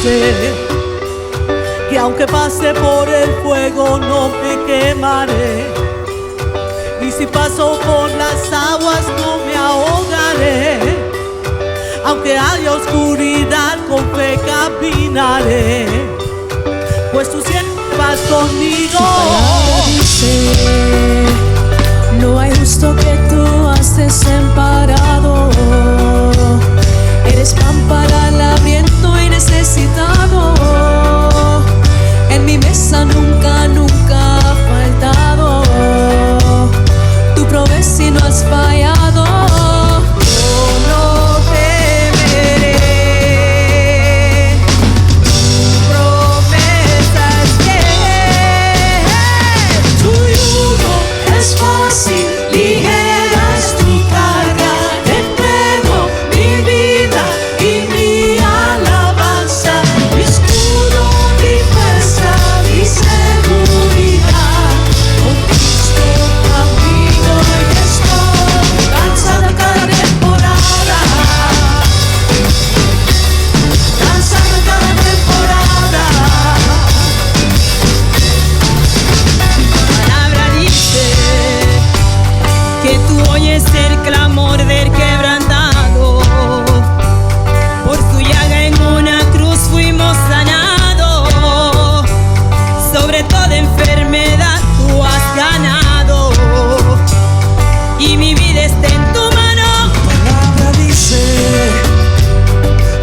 dice que aunque pase por el fuego no me quemaré, y si paso por las aguas no me ahogaré. Aunque haya oscuridad con fe caminaré, pues tú siempre vas conmigo. Tu palabra dice: no hay justo que tú has desamparado. Eres pan para el hambriento y necesitado. En mi mesa nunca, nunca ha faltado. Tú provees y no has fallado. Yo no temeré. Tu promesa es fiel. Tu yugo es fácil, ligera es tu carga. Te entrego mi vida y mi alabanza, mi escudo, mi fuerza, mi seguridad. Con Cristo camino y estoy cansada cada temporada. Cansada cada temporada. Tu palabra dice que tú oyes el clamor del quebrantado. Por su llaga en una cruz fuimos sanados. Sobre toda enfermedad tú has ganado, y mi vida está en tu mano. Palabra dice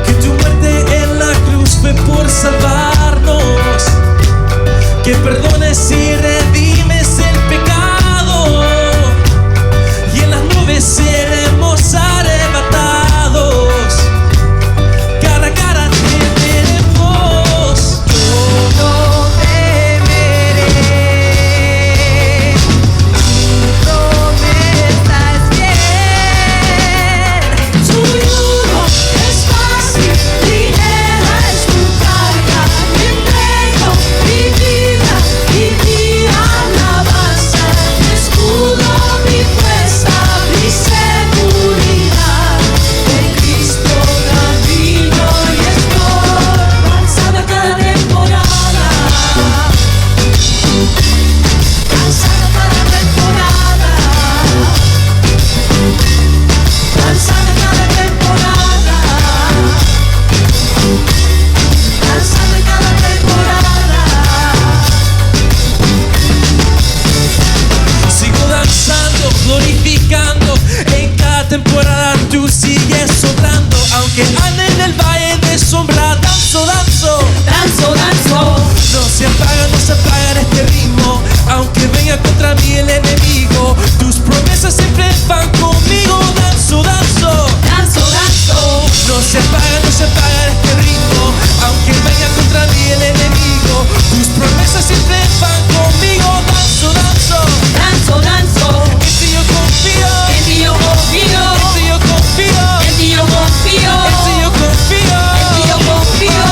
que tu muerte en la cruz fue por salvarnos, que perdones y redimes el pecado, y en las nubes seremos arrebatados. Cara a cara te veremos. Yo no temeré. Tu promesa es fiel. Tu yugo es fácil, ligera es tu carga. Te entrego mi vida y mi alabanza, mi escudo, mi fuerza, mi seguridad. En Cristo camino y estoy cansada cada temporada. Cansada cada temporada. Cansada cada temporada. Cansada cada temporada. Sigo danzando, glorificando. En cada temporada tú sigues sobrando. Aunque ande en el valle de sombra, danzo, danzo. Danzo, danzo. No se apaga este ritmo. Aunque venga contra mí el enemigo, tus promesas siempre van conmigo. Danzo, danzo. Danzo, danzo. No se apaga este ritmo. Aunque venga contra mí el enemigo, tus promesas siempre van conmigo. Danzo, danzo. Danzo, danzo. En ti yo confío. En ti yo confío. En ti yo confío. En ti yo confío. En ti yo confío. En ti yo confío.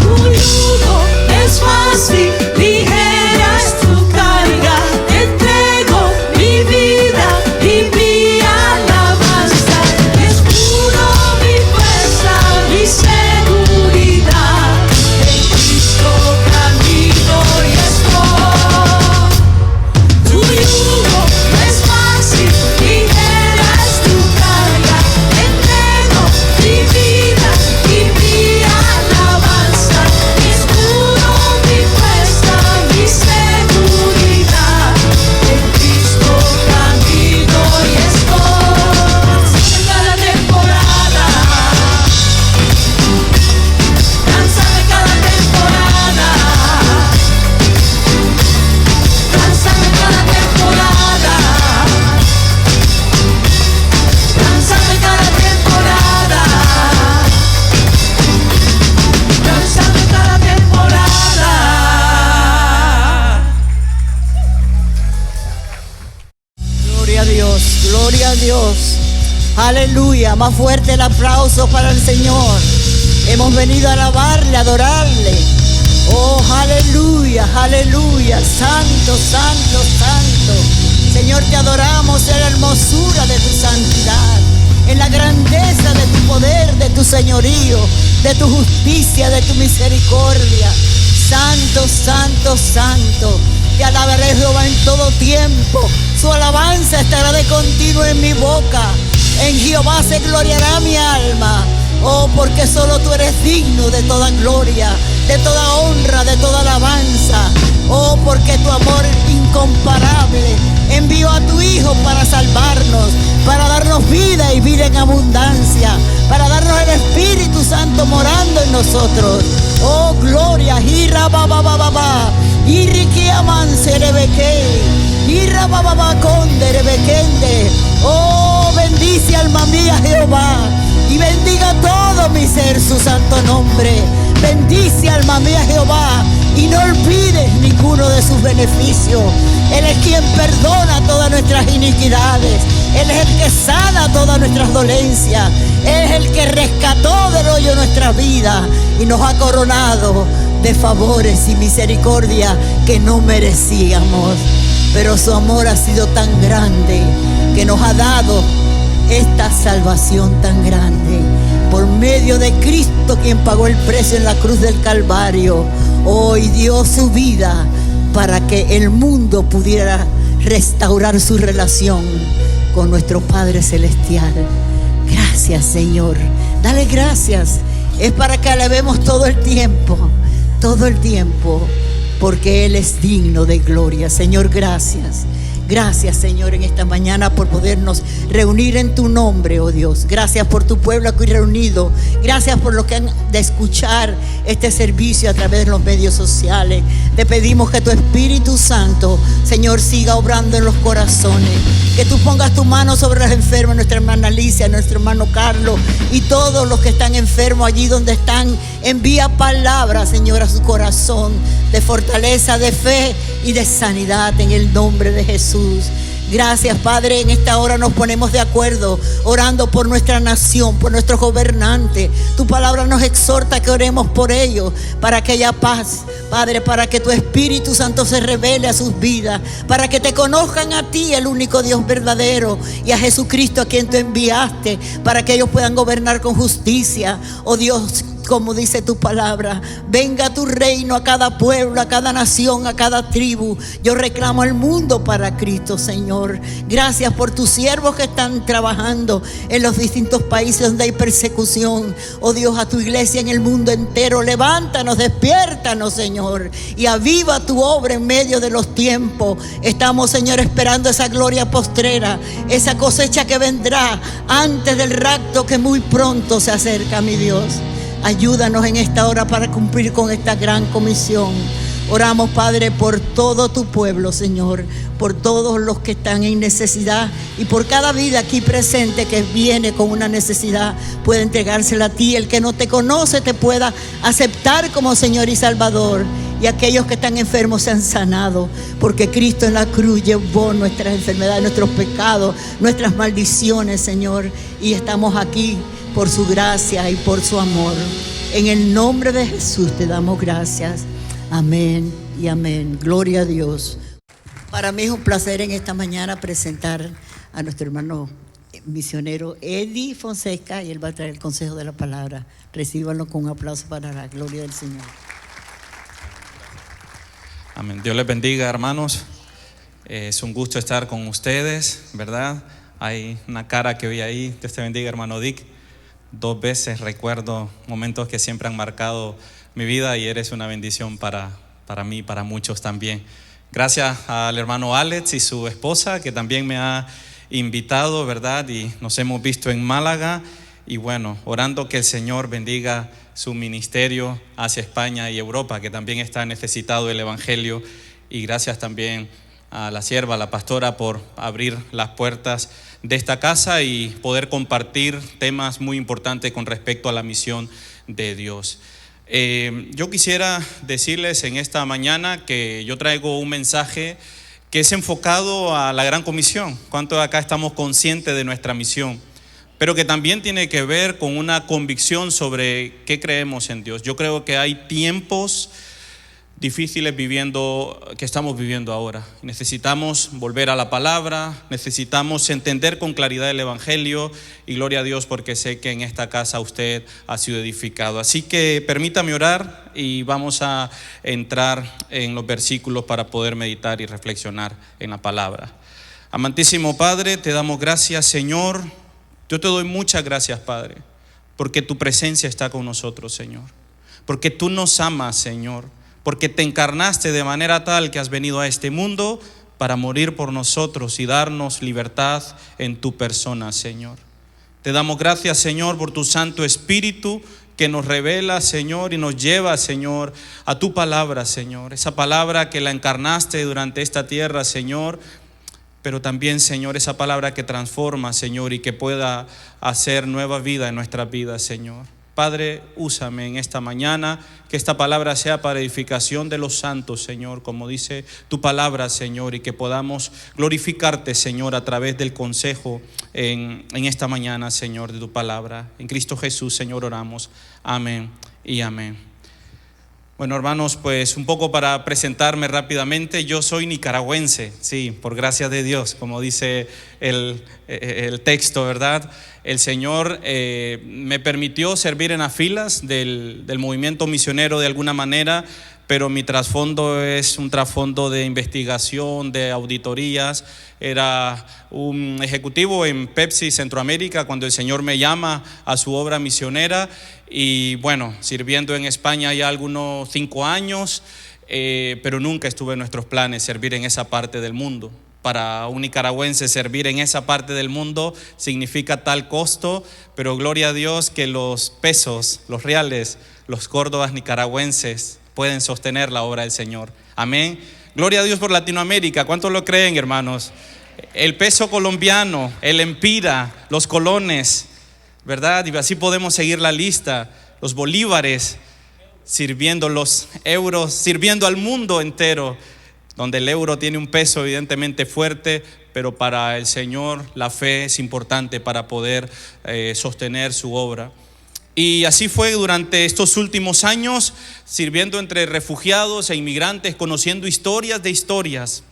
Tu yugo es fácil, ligera es tu carga. Te entrego mi vida y mi alabanza, mi escudo, mi fuerza, mi seguridad. En Cristo camino y estoy. Tu yugo es fácil, ligera es tu carga. Te entrego mi vida y mi alabanza, mi escudo, mi fuerza, mi seguridad. En Cristo camino y estoy. Cada temporada. Cansada cada temporada. Cansada cada temporada. Cansada cada temporada. Cansada cada temporada. Gloria a Dios, gloria a Dios. Aleluya, más fuerte el aplauso para el Señor. Hemos venido a alabarle, a adorarle. Oh, aleluya, aleluya. Santo, santo, santo. Señor, te adoramos en la hermosura de tu santidad, en la grandeza de tu poder, de tu señorío. de tu justicia, de tu misericordia. Santo, santo, santo. Te alabaré, Jehová, en todo tiempo. Su alabanza estará de continuo en mi boca. En Jehová se gloriará mi alma. Oh, porque solo tú eres digno de toda gloria, de toda honra, de toda alabanza. Oh, porque tu amor incomparable envió a tu Hijo para salvarnos, para darnos vida y vida en abundancia, para darnos el Espíritu Santo morando en nosotros. Oh, gloria. Ira baba baba baba. Irikia manserebeke. Ira baba baba conderebekende. Oh, bendice alma mía Jehová, y bendiga todo mi ser su santo nombre. Bendice alma mía Jehová, y no olvides ninguno de sus beneficios. Él es quien perdona todas nuestras iniquidades. Él es el que sana todas nuestras dolencias. Él es el que rescató del hoyo nuestra vida y nos ha coronado de favores y misericordia que no merecíamos. Pero su amor ha sido tan grande que nos ha dado esta salvación tan grande por medio de Cristo, quien pagó el precio en la cruz del Calvario. Hoy dio su vida para que el mundo pudiera restaurar su relación con nuestro Padre Celestial. Gracias, Señor. Dale gracias. Es para que alabemos todo el tiempo, porque Él es digno de gloria. Señor, gracias. Gracias, Señor, en esta mañana por podernos reunir en tu nombre, oh Dios. Gracias por tu pueblo aquí reunido. Gracias por lo que han de escuchar este servicio a través de los medios sociales. Te pedimos que tu Espíritu Santo, Señor, siga obrando en los corazones. Que tú pongas tu mano sobre los enfermos, nuestra hermana Alicia, nuestro hermano Carlos y todos los que están enfermos allí donde están. Envía palabras, Señor, a su corazón de fortaleza, de fe y de sanidad en el nombre de Jesús. Gracias, Padre. En esta hora nos ponemos de acuerdo, orando por nuestra nación, por nuestros gobernantes. Tu palabra nos exhorta que oremos por ellos, para que haya paz, Padre, para que tu Espíritu Santo se revele a sus vidas, para que te conozcan a ti, el único Dios verdadero, y a Jesucristo, a quien tú enviaste, para que ellos puedan gobernar con justicia. Oh Dios, como dice tu palabra, venga tu reino a cada pueblo, a cada nación, a cada tribu. Yo reclamo el mundo para Cristo, Señor. Gracias por tus siervos que están trabajando en los distintos países donde hay persecución. Oh Dios, a tu iglesia en el mundo entero, levántanos, despiértanos, Señor, y aviva tu obra en medio de los tiempos. Estamos, Señor, esperando esa gloria postrera, esa cosecha que vendrá antes del rapto que muy pronto se acerca, mi Dios. Ayúdanos en esta hora para cumplir con esta gran comisión. Oramos, Padre, por todo tu pueblo, Señor, por todos los que están en necesidad y por cada vida aquí presente que viene con una necesidad, puede entregársela a ti. El que no te conoce te pueda aceptar como Señor y Salvador, y aquellos que están enfermos sean sanados, porque Cristo en la cruz llevó nuestras enfermedades, nuestros pecados, nuestras maldiciones, Señor, y estamos aquí por su gracia y por su amor. En el nombre de Jesús te damos gracias. Amén y amén. Gloria a Dios. Para mí es un placer en esta mañana presentar a nuestro hermano misionero Eddie Fonseca, y él va a traer el consejo de la palabra. Recíbanlo con un aplauso para la gloria del Señor. Amén. Dios les bendiga, hermanos. Es un gusto estar con ustedes, ¿verdad? Hay una cara que vi ahí. Dios te bendiga, hermano Dick. 2 veces recuerdo momentos que siempre han marcado mi vida, y eres una bendición para mí, para muchos también. Gracias al hermano Alex y su esposa, que también me ha invitado, ¿verdad? Y nos hemos visto en Málaga, y bueno, orando que el Señor bendiga su ministerio hacia España y Europa, que también está necesitado del evangelio. Y gracias también a la sierva, a la pastora, por abrir las puertas de esta casa y poder compartir temas muy importantes con respecto a la misión de Dios. Yo quisiera decirles en esta mañana que yo traigo un mensaje que es enfocado a la gran comisión. ¿Cuántos de acá estamos conscientes de nuestra misión? Pero que también tiene que ver con una convicción sobre qué creemos en Dios. Yo creo que hay tiempos difíciles que estamos viviendo ahora. Necesitamos volver a la palabra, necesitamos entender con claridad el Evangelio, y gloria a Dios porque sé que en esta casa usted ha sido edificado. Así que permítame orar y vamos a entrar en los versículos para poder meditar y reflexionar en la palabra. Amantísimo Padre, te damos gracias, Señor. Yo te doy muchas gracias, Padre, porque tu presencia está con nosotros, Señor, porque tú nos amas, Señor, porque te encarnaste de manera tal que has venido a este mundo para morir por nosotros y darnos libertad en tu persona, Señor. Te damos gracias, Señor, por tu Santo Espíritu que nos revela, Señor, y nos lleva, Señor, a tu palabra, Señor. Esa palabra que la encarnaste durante esta tierra, Señor, pero también, Señor, esa palabra que transforma, Señor, y que pueda hacer nueva vida en nuestras vidas, Señor. Padre, úsame en esta mañana, que esta palabra sea para edificación de los santos, Señor, como dice tu palabra, Señor, y que podamos glorificarte, Señor, a través del consejo en esta mañana, Señor, de tu palabra. En Cristo Jesús, Señor, oramos. Amén y amén. Bueno, hermanos, pues un poco para presentarme rápidamente, yo soy nicaragüense, sí, por gracia de Dios, como dice el texto, ¿verdad? El Señor me permitió servir en las filas del movimiento misionero de alguna manera, pero mi trasfondo es un trasfondo de investigación, de auditorías. Era un ejecutivo en Pepsi Centroamérica cuando el Señor me llama a su obra misionera, y bueno, sirviendo en España ya algunos 5 años, pero nunca estuve en nuestros planes servir en esa parte del mundo. Para un nicaragüense servir en esa parte del mundo significa tal costo, pero gloria a Dios que los pesos, los reales, los córdobas nicaragüenses pueden sostener la obra del Señor. Amén. Gloria a Dios por Latinoamérica. ¿Cuántos lo creen, hermanos? El peso colombiano, el empira, los colones, ¿verdad? Y así podemos seguir la lista. Los bolívares sirviendo, los euros sirviendo al mundo entero, donde el euro tiene un peso evidentemente fuerte, pero para el Señor la fe es importante para poder sostener su obra. Y así fue durante estos últimos años, sirviendo entre refugiados e inmigrantes, conociendo historias de historias.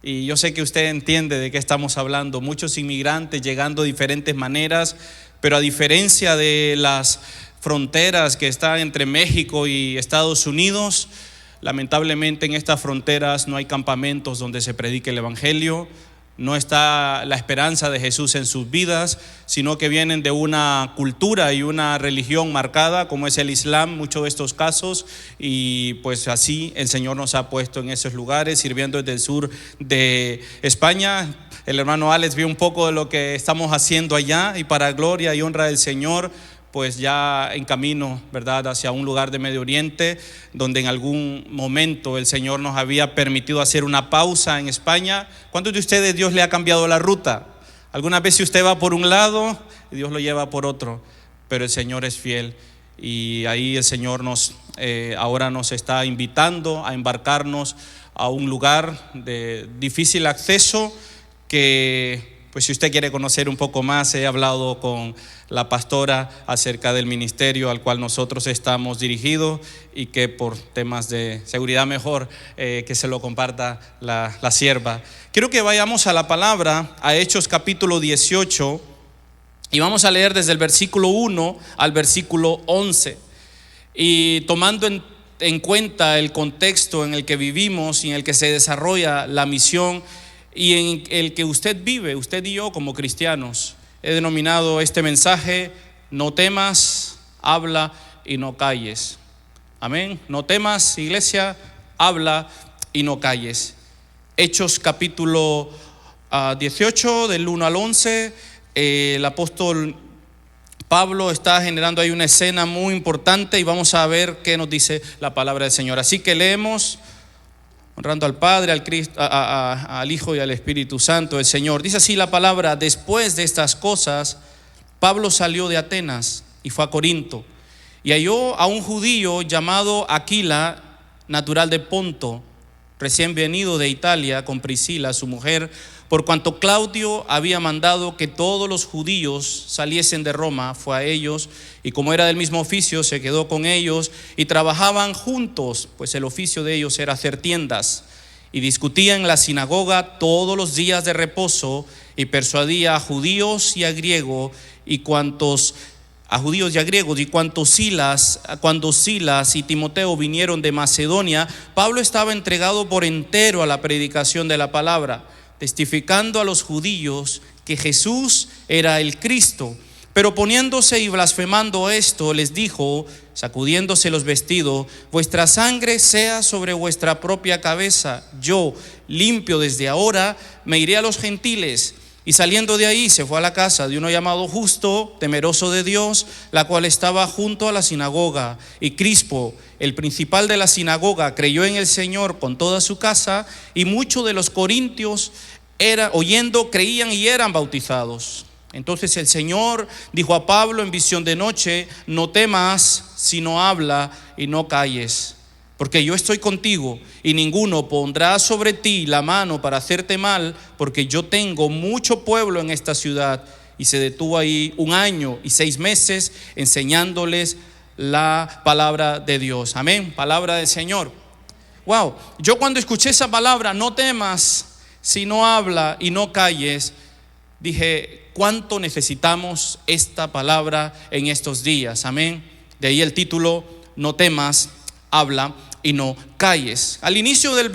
Y yo sé que usted entiende de qué estamos hablando. Muchos inmigrantes llegando de diferentes maneras, pero a diferencia de las fronteras que están entre México y Estados Unidos, lamentablemente en estas fronteras no hay campamentos donde se predique el Evangelio. No está la esperanza de Jesús en sus vidas, sino que vienen de una cultura y una religión marcada, como es el Islam, muchos de estos casos, y pues así el Señor nos ha puesto en esos lugares, sirviendo desde el sur de España. El hermano Alex vio un poco de lo que estamos haciendo allá, y para gloria y honra del Señor, pues ya en camino, ¿verdad?, hacia un lugar de Medio Oriente, donde en algún momento el Señor nos había permitido hacer una pausa en España. ¿Cuántos de ustedes Dios le ha cambiado la ruta? Algunas veces usted va por un lado y Dios lo lleva por otro, pero el Señor es fiel, y ahí el Señor ahora nos está invitando a embarcarnos a un lugar de difícil acceso que, pues si usted quiere conocer un poco más, he hablado con la pastora acerca del ministerio al cual nosotros estamos dirigidos, y que por temas de seguridad mejor que se lo comparta la sierva. Quiero que vayamos a la palabra, a Hechos capítulo 18, y vamos a leer desde el versículo 1 al versículo 11. Y tomando en cuenta el contexto en el que vivimos y en el que se desarrolla la misión, y en el que usted vive, usted y yo como cristianos, he denominado este mensaje: no temas, habla y no calles. Amén. No temas, iglesia, habla y no calles. Hechos capítulo 18, del 1 al 11. El apóstol Pablo está generando ahí una escena muy importante, y vamos a ver qué nos dice la palabra del Señor. Así que leemos, honrando al Padre, al Cristo, al Hijo y al Espíritu Santo, el Señor. Dice así la palabra: después de estas cosas, Pablo salió de Atenas y fue a Corinto, y halló a un judío llamado Aquila, natural de Ponto, recién venido de Italia con Priscila, su mujer, por cuanto Claudio había mandado que todos los judíos saliesen de Roma, fue a ellos, y como era del mismo oficio, se quedó con ellos y trabajaban juntos, pues el oficio de ellos era hacer tiendas. Y discutía en la sinagoga todos los días de reposo y persuadía a judíos y a griegos y cuando Silas y Timoteo vinieron de Macedonia, Pablo estaba entregado por entero a la predicación de la palabra, testificando a los judíos que Jesús era el Cristo. Pero poniéndose y blasfemando esto, les dijo, sacudiéndose los vestidos: vuestra sangre sea sobre vuestra propia cabeza. Yo, limpio desde ahora, me iré a los gentiles. Y saliendo de ahí se fue a la casa de uno llamado Justo, temeroso de Dios, la cual estaba junto a la sinagoga. Y Crispo, el principal de la sinagoga, creyó en el Señor con toda su casa, y muchos de los corintios oyendo creían y eran bautizados. Entonces el Señor dijo a Pablo en visión de noche: no temas, sino habla y no calles, porque yo estoy contigo, y ninguno pondrá sobre ti la mano para hacerte mal, porque yo tengo mucho pueblo en esta ciudad. Y se detuvo ahí 1 año y 6 meses enseñándoles la palabra de Dios. Amén, palabra del Señor. Wow, yo cuando escuché esa palabra, no temas, sino habla y no calles, dije, ¿cuánto necesitamos esta palabra en estos días? Amén. De ahí el título: no temas, habla y no calles. Al inicio del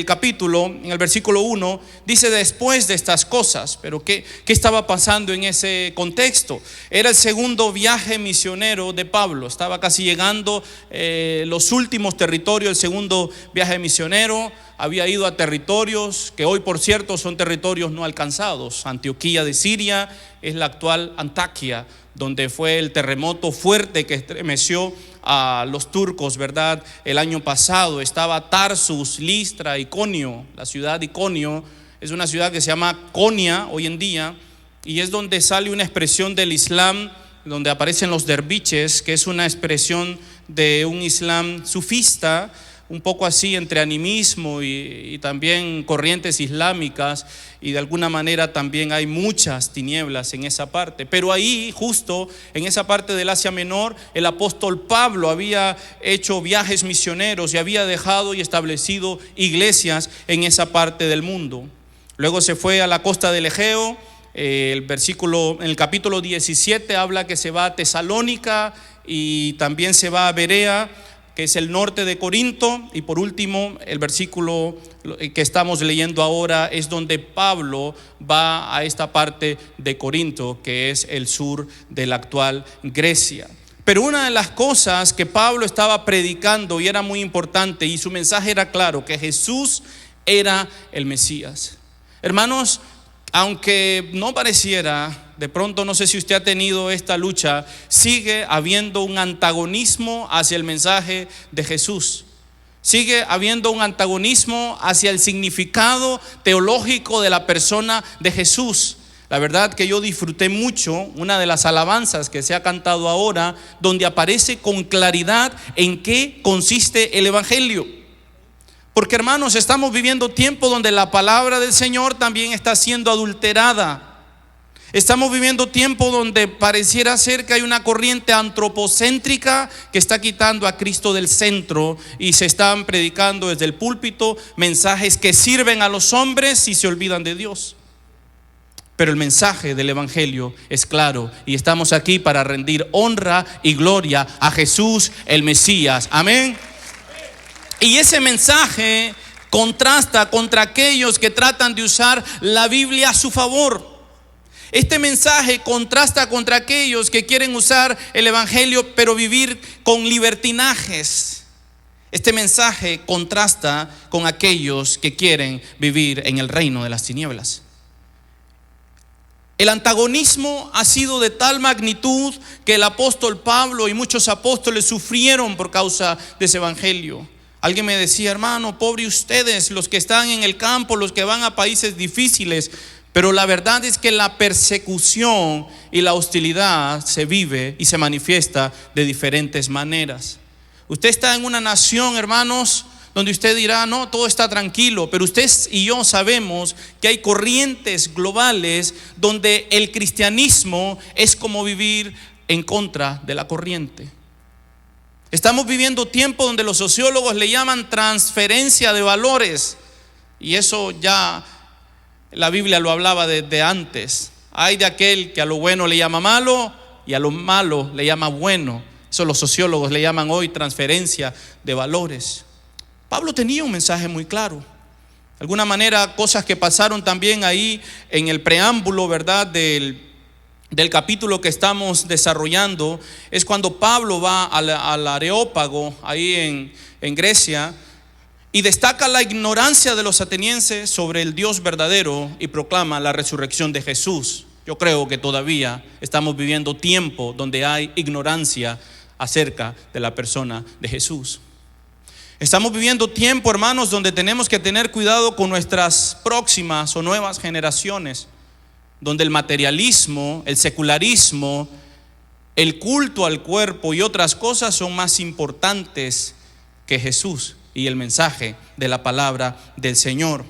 capítulo, en el versículo 1, dice: después de estas cosas. Pero ¿qué estaba pasando en ese contexto? Era el segundo viaje misionero de Pablo. Estaba casi llegando los últimos territorios. El segundo viaje misionero había ido a territorios que hoy, por cierto, son territorios no alcanzados. Antioquía de Siria es la actual Antaquia, donde fue el terremoto fuerte que estremeció a los turcos, ¿verdad? El año pasado. Estaba Tarsus, Listra, Iconio. La ciudad de Iconio es una ciudad que se llama Konya hoy en día, y es donde sale una expresión del Islam, donde aparecen los derviches, que es una expresión de un Islam sufista, un poco así entre animismo y también corrientes islámicas, y de alguna manera también hay muchas tinieblas en esa parte. Pero ahí, justo en esa parte del Asia Menor, el apóstol Pablo había hecho viajes misioneros y había dejado y establecido iglesias en esa parte del mundo. Luego se fue a la costa del Egeo. En el capítulo 17 habla que se va a Tesalónica y también se va a Berea, que es el norte de Corinto. Y por último, el versículo que estamos leyendo ahora es donde Pablo va a esta parte de Corinto, que es el sur de la actual Grecia. Pero una de las cosas que Pablo estaba predicando, y era muy importante, y su mensaje era claro, que Jesús era el Mesías. Hermanos, aunque no pareciera, de pronto no sé si usted ha tenido esta lucha, sigue habiendo un antagonismo hacia el mensaje de Jesús. Sigue habiendo un antagonismo hacia el significado teológico de la persona de Jesús. La verdad que yo disfruté mucho una de las alabanzas que se ha cantado ahora, donde aparece con claridad en qué consiste el evangelio. Porque, hermanos, estamos viviendo tiempo donde la palabra del Señor también está siendo adulterada. Estamos viviendo tiempo donde pareciera ser que hay una corriente antropocéntrica que está quitando a Cristo del centro, y se están predicando desde el púlpito mensajes que sirven a los hombres y se olvidan de Dios. Pero el mensaje del evangelio es claro, y estamos aquí para rendir honra y gloria a Jesús el Mesías. Amén. Y ese mensaje contrasta contra aquellos que tratan de usar la Biblia a su favor. Este mensaje contrasta contra aquellos que quieren usar el evangelio pero vivir con libertinajes. Este mensaje contrasta con aquellos que quieren vivir en el reino de las tinieblas. El antagonismo ha sido de tal magnitud que el apóstol Pablo y muchos apóstoles sufrieron por causa de ese evangelio. Alguien me decía: hermano, pobre ustedes, los que están en el campo, los que van a países difíciles. Pero la verdad es que la persecución y la hostilidad se vive y se manifiesta de diferentes maneras. Usted está en una nación, hermanos, donde usted dirá, no, todo está tranquilo, pero usted y yo sabemos que hay corrientes globales donde el cristianismo es como vivir en contra de la corriente. Estamos viviendo tiempo donde los sociólogos le llaman transferencia de valores, y eso ya la Biblia lo hablaba desde antes. Hay de aquel que a lo bueno le llama malo y a lo malo le llama bueno. Eso los sociólogos le llaman hoy transferencia de valores. Pablo tenía un mensaje muy claro. De alguna manera, cosas que pasaron también ahí en el preámbulo, ¿verdad?, del capítulo que estamos desarrollando, es cuando Pablo va al Areópago, ahí en Grecia, y destaca la ignorancia de los atenienses sobre el Dios verdadero y proclama la resurrección de Jesús. Yo creo que todavía estamos viviendo tiempo donde hay ignorancia acerca de la persona de Jesús. Estamos viviendo tiempo, hermanos, donde tenemos que tener cuidado con nuestras próximas o nuevas generaciones, donde el materialismo, el secularismo, el culto al cuerpo y otras cosas son más importantes que Jesús y el mensaje de la palabra del Señor.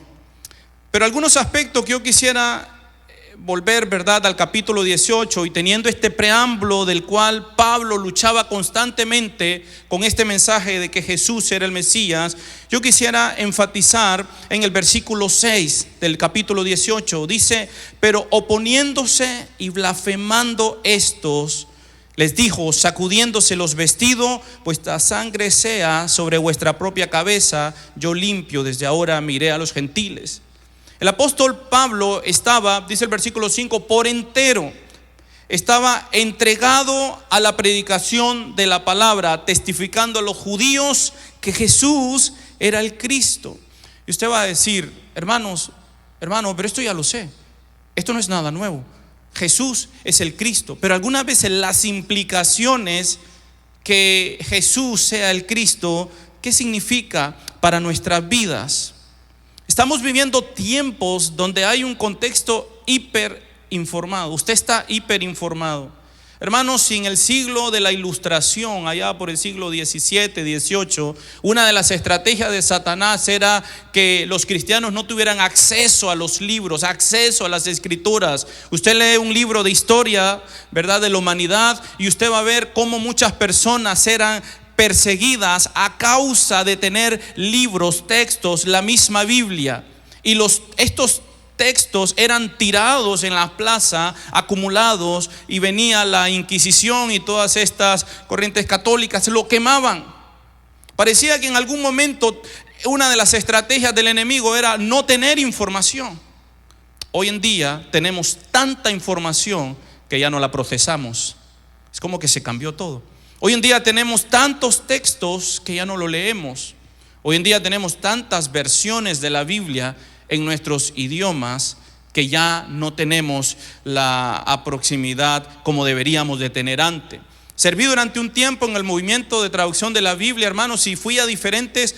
Pero algunos aspectos que yo quisiera volver, ¿verdad?, al capítulo 18, y teniendo este preámbulo del cual Pablo luchaba constantemente con este mensaje de que Jesús era el Mesías, yo quisiera enfatizar en el versículo 6 del capítulo 18. Dice: pero oponiéndose y blasfemando estos, les dijo, sacudiéndose los vestidos, vuestra sangre sea sobre vuestra propia cabeza, yo limpio, desde ahora miré a los gentiles. El apóstol Pablo estaba, dice el versículo 5, por entero, estaba entregado a la predicación de la palabra, testificando a los judíos que Jesús era el Cristo. Y usted va a decir, hermano, pero esto ya lo sé, esto no es nada nuevo. Jesús es el Cristo, pero algunas veces las implicaciones que Jesús sea el Cristo, ¿qué significa para nuestras vidas? Estamos viviendo tiempos donde hay un contexto hiperinformado. Usted está hiperinformado. Hermanos, si en el siglo de la Ilustración, allá por el siglo XVII, XVIII, una de las estrategias de Satanás era que los cristianos no tuvieran acceso a los libros, acceso a las escrituras. Usted lee un libro de historia, ¿verdad?, de la humanidad, y usted va a ver cómo muchas personas eran perseguidas a causa de tener libros, textos, la misma Biblia. Y estos textos eran tirados en la plaza, acumulados, y venía la Inquisición y todas estas corrientes católicas, lo quemaban. Parecía que en algún momento una de las estrategias del enemigo era no tener información. Hoy en día tenemos tanta información que ya no la procesamos. Es como que se cambió todo. Hoy en día tenemos tantos textos que ya no lo leemos. Hoy en día tenemos tantas versiones de la Biblia en nuestros idiomas que ya no tenemos la proximidad como deberíamos de tener antes. Serví durante un tiempo en el movimiento de traducción de la Biblia, hermanos, y fui a diferentes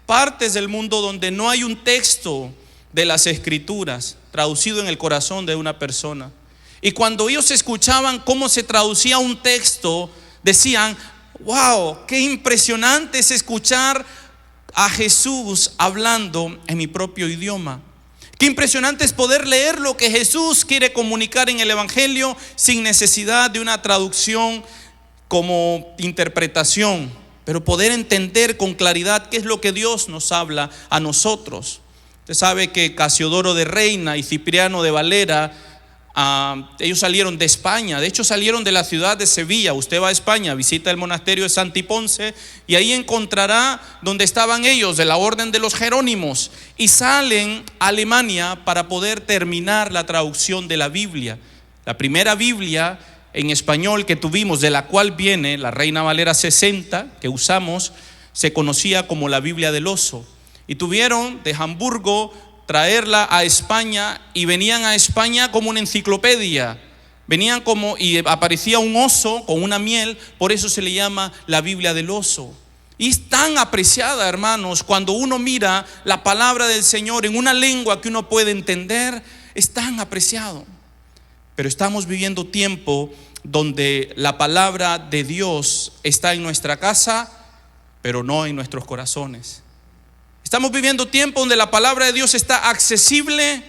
partes del mundo donde no hay un texto de las Escrituras traducido en el corazón de una persona. Y cuando ellos escuchaban cómo se traducía un texto, decían, wow, qué impresionante es escuchar a Jesús hablando en mi propio idioma. Qué impresionante es poder leer lo que Jesús quiere comunicar en el Evangelio sin necesidad de una traducción como interpretación, pero poder entender con claridad qué es lo que Dios nos habla a nosotros. Usted sabe que Casiodoro de Reina y Cipriano de Valera, ellos salieron de España, de hecho salieron de la ciudad de Sevilla. Usted va a España, visita el monasterio de Santiponce y ahí encontrará donde estaban ellos, de la orden de los Jerónimos, y salen a Alemania para poder terminar la traducción de la Biblia. La primera Biblia en español que tuvimos, de la cual viene la Reina Valera 60 que usamos, se conocía como la Biblia del Oso, y tuvieron de Hamburgo traerla a España, y venían a España como una enciclopedia, venían y aparecía un oso con una miel, por eso se le llama la Biblia del Oso. Y es tan apreciada, hermanos, cuando uno mira la palabra del Señor en una lengua que uno puede entender, es tan apreciado. Pero estamos viviendo tiempo donde la palabra de Dios está en nuestra casa, pero no en nuestros corazones. Estamos viviendo tiempo donde la palabra de Dios está accesible,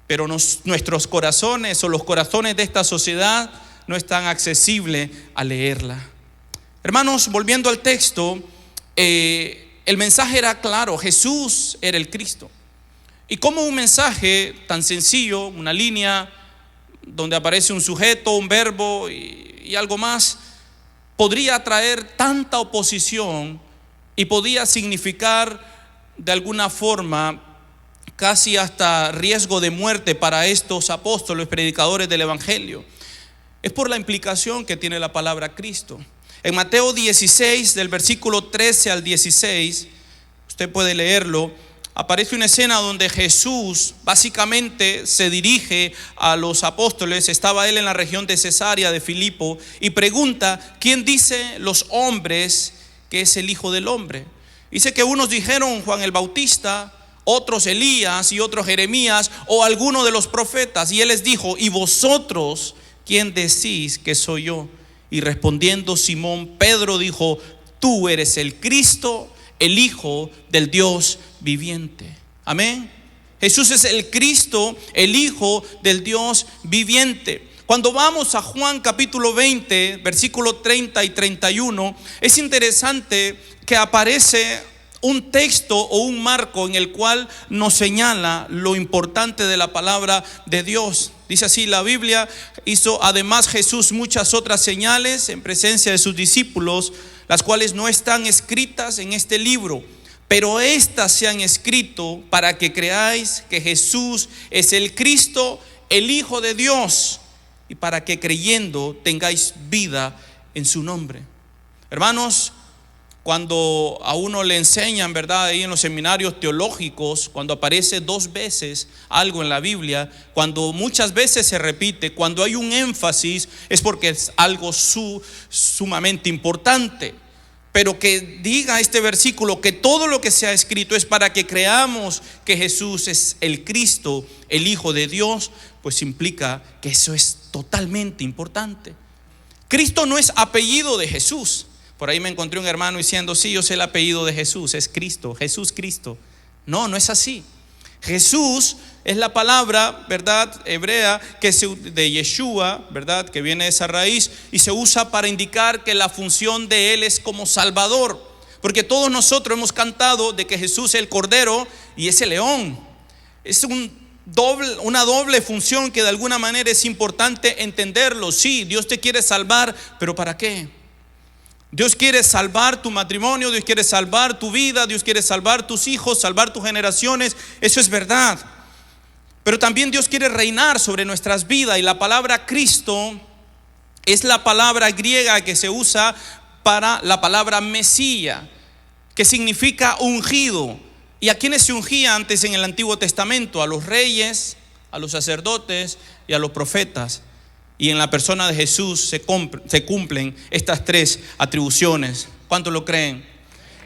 pero nuestros corazones o los corazones de esta sociedad no están accesibles a leerla. Hermanos, volviendo al texto, el mensaje era claro: Jesús era el Cristo. Y como un mensaje tan sencillo, una línea donde aparece un sujeto, un verbo y algo más, podría traer tanta oposición y podía significar de alguna forma casi hasta riesgo de muerte para estos apóstoles, predicadores del evangelio? Es por la implicación que tiene la palabra Cristo. En Mateo 16, del versículo 13 al 16, usted puede leerlo, aparece una escena donde Jesús básicamente se dirige a los apóstoles. Estaba él en la región de Cesarea de Filipo y pregunta: ¿quién dice los hombres que es el Hijo del Hombre? Dice que unos dijeron Juan el Bautista, otros Elías y otros Jeremías o alguno de los profetas. Y él les dijo: ¿y vosotros quién decís que soy yo? Y respondiendo Simón Pedro dijo: tú eres el Cristo, el Hijo del Dios viviente. Amén. Jesús es el Cristo, el Hijo del Dios viviente. Cuando vamos a Juan capítulo 20, versículo 30 y 31, es interesante que aparece un texto o un marco en el cual nos señala lo importante de la palabra de Dios. Dice así la Biblia: hizo además Jesús muchas otras señales en presencia de sus discípulos, las cuales no están escritas en este libro, pero estas se han escrito para que creáis que Jesús es el Cristo, el Hijo de Dios, y para que creyendo tengáis vida en su nombre. Hermanos, cuando a uno le enseñan, ¿verdad?, ahí en los seminarios teológicos, cuando aparece 2 veces algo en la Biblia, cuando muchas veces se repite, cuando hay un énfasis, es porque es algo sumamente importante. Pero que diga este versículo que todo lo que se ha escrito es para que creamos que Jesús es el Cristo, el Hijo de Dios, pues implica que eso es totalmente importante. Cristo no es apellido de Jesús. Por ahí me encontré un hermano diciendo: sí, yo sé el apellido de Jesús, es Cristo, Jesús Cristo. No, no es así. Jesús es la palabra, ¿verdad?, hebrea de Yeshua, ¿verdad?, que viene de esa raíz y se usa para indicar que la función de Él es como Salvador. Porque todos nosotros hemos cantado de que Jesús es el Cordero y es el León. Es una doble función que de alguna manera es importante entenderlo. Sí, Dios te quiere salvar, pero ¿para qué? Dios quiere salvar tu matrimonio, Dios quiere salvar tu vida, Dios quiere salvar tus hijos, salvar tus generaciones. Eso es verdad. Pero también Dios quiere reinar sobre nuestras vidas. Y la palabra Cristo es la palabra griega que se usa para la palabra Mesías, que significa ungido. ¿Y a quiénes se ungía antes en el Antiguo Testamento? A los reyes, a los sacerdotes y a los profetas. Y en la persona de Jesús se cumplen estas 3 atribuciones. ¿Cuántos lo creen?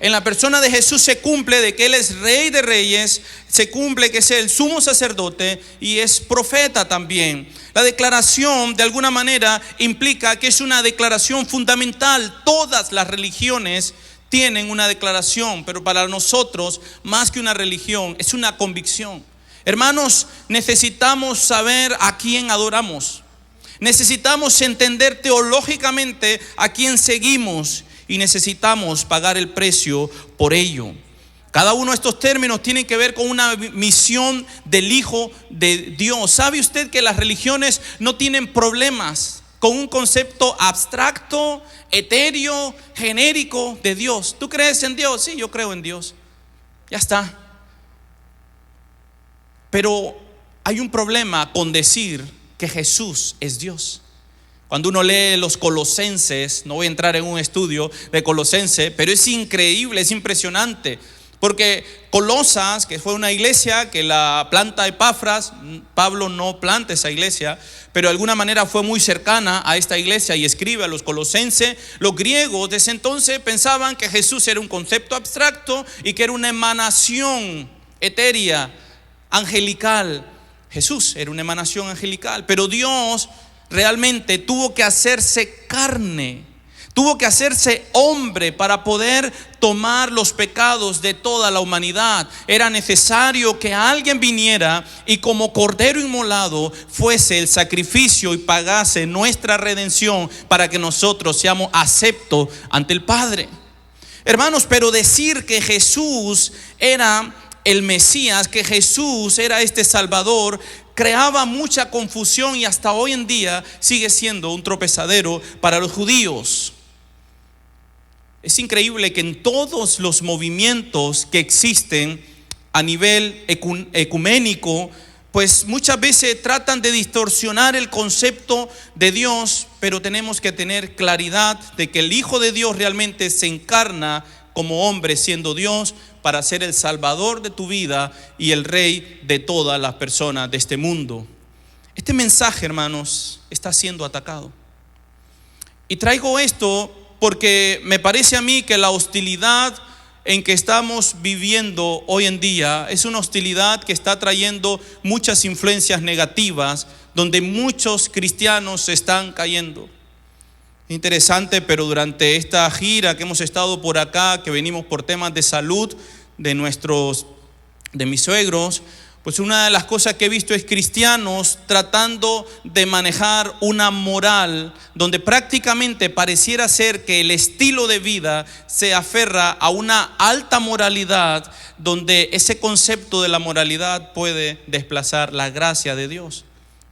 En la persona de Jesús se cumple de que Él es Rey de Reyes, se cumple que es el sumo sacerdote y es profeta también. La declaración de alguna manera implica que es una declaración fundamental. Todas las religiones tienen una declaración, pero para nosotros, más que una religión, es una convicción. Hermanos, necesitamos saber a quién adoramos. Necesitamos entender teológicamente a quién seguimos y necesitamos pagar el precio por ello. Cada uno de estos términos tiene que ver con una misión del Hijo de Dios. ¿Sabe usted que las religiones no tienen problemas con un concepto abstracto, etéreo, genérico de Dios? ¿Tú crees en Dios? Sí, yo creo en Dios. Ya está. Pero hay un problema con decir que Jesús es Dios. Cuando uno lee los Colosenses, no voy a entrar en un estudio de Colosenses, pero es increíble, es impresionante, porque Colosas, que fue una iglesia que la planta Epafras, Pablo no planta esa iglesia, pero de alguna manera fue muy cercana a esta iglesia y escribe a los colosenses. Los griegos desde entonces pensaban que Jesús era un concepto abstracto y que era una emanación etérea, angelical. Jesús era una emanación angelical, pero Dios realmente tuvo que hacerse carne, Tuvo que hacerse hombre para poder tomar los pecados de toda la humanidad. Era necesario que alguien viniera y como cordero inmolado fuese el sacrificio y pagase nuestra redención para que nosotros seamos aceptos ante el Padre. Hermanos, pero decir que Jesús era el Mesías, que Jesús era este Salvador, creaba mucha confusión y hasta hoy en día sigue siendo un tropezadero para los judíos. Es increíble que en todos los movimientos que existen a nivel ecuménico, pues muchas veces tratan de distorsionar el concepto de Dios, pero tenemos que tener claridad de que el Hijo de Dios realmente se encarna como hombre siendo Dios para ser el Salvador de tu vida y el Rey de todas las personas de este mundo. Este mensaje, hermanos, está siendo atacado. Y traigo esto porque me parece a mí que la hostilidad en que estamos viviendo hoy en día es una hostilidad que está trayendo muchas influencias negativas, donde muchos cristianos están cayendo. Interesante, pero durante esta gira que hemos estado por acá, que venimos por temas de salud de mis suegros, pues una de las cosas que he visto es cristianos tratando de manejar una moral donde prácticamente pareciera ser que el estilo de vida se aferra a una alta moralidad, donde ese concepto de la moralidad puede desplazar la gracia de Dios.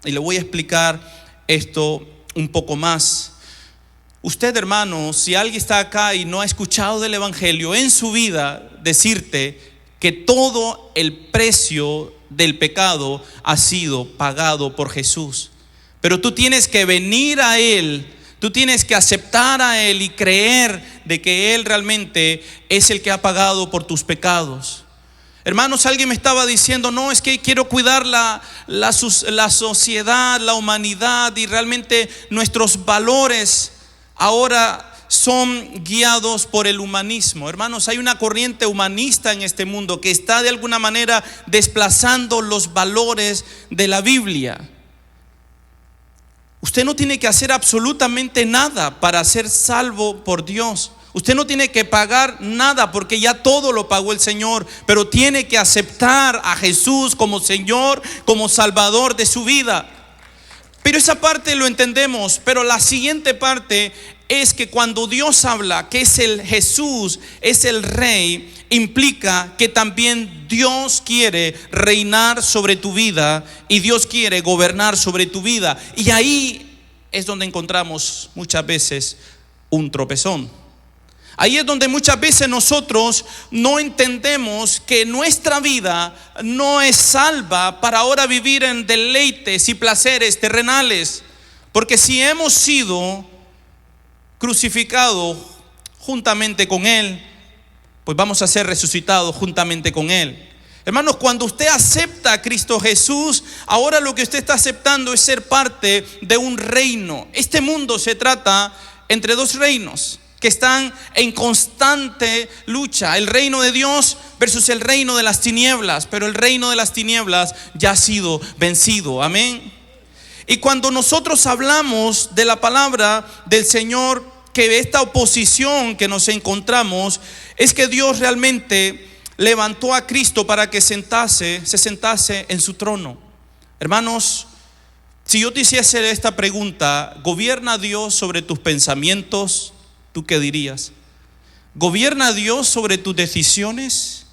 Y le voy a explicar esto un poco más. Usted, hermano, si alguien está acá y no ha escuchado del Evangelio en su vida, decirte que todo el precio del pecado ha sido pagado por Jesús. Pero tú tienes que venir a Él, tú tienes que aceptar a Él y creer de que Él realmente es el que ha pagado por tus pecados. Hermanos, alguien me estaba diciendo, no, es que quiero cuidar la sociedad, la humanidad, y realmente nuestros valores ahora son guiados por el humanismo. Hermanos, hay una corriente humanista en este mundo que está de alguna manera desplazando los valores de la Biblia. Usted no tiene que hacer absolutamente nada para ser salvo por Dios. Usted no tiene que pagar nada porque ya todo lo pagó el Señor, pero tiene que aceptar a Jesús como Señor, como Salvador de su vida. Pero esa parte lo entendemos, pero la siguiente parte es que cuando Dios habla que es el Jesús, es el Rey, implica que también Dios quiere reinar sobre tu vida y Dios quiere gobernar sobre tu vida. Y ahí es donde encontramos muchas veces un tropezón. Ahí es donde muchas veces nosotros no entendemos que nuestra vida no es salva para ahora vivir en deleites y placeres terrenales. Porque si hemos sido crucificados juntamente con Él, pues vamos a ser resucitados juntamente con Él. Hermanos, cuando usted acepta a Cristo Jesús, ahora lo que usted está aceptando es ser parte de un reino. Este mundo se trata entre dos reinos que están en constante lucha: el reino de Dios versus el reino de las tinieblas. Pero el reino de las tinieblas ya ha sido vencido, amén. Y cuando nosotros hablamos de la palabra del Señor, que esta oposición que nos encontramos es que Dios realmente levantó a Cristo para que se sentase en su trono. Hermanos, si yo te hiciese esta pregunta, ¿gobierna Dios sobre tus pensamientos? ¿Tú qué dirías? ¿Gobierna Dios sobre tus decisiones?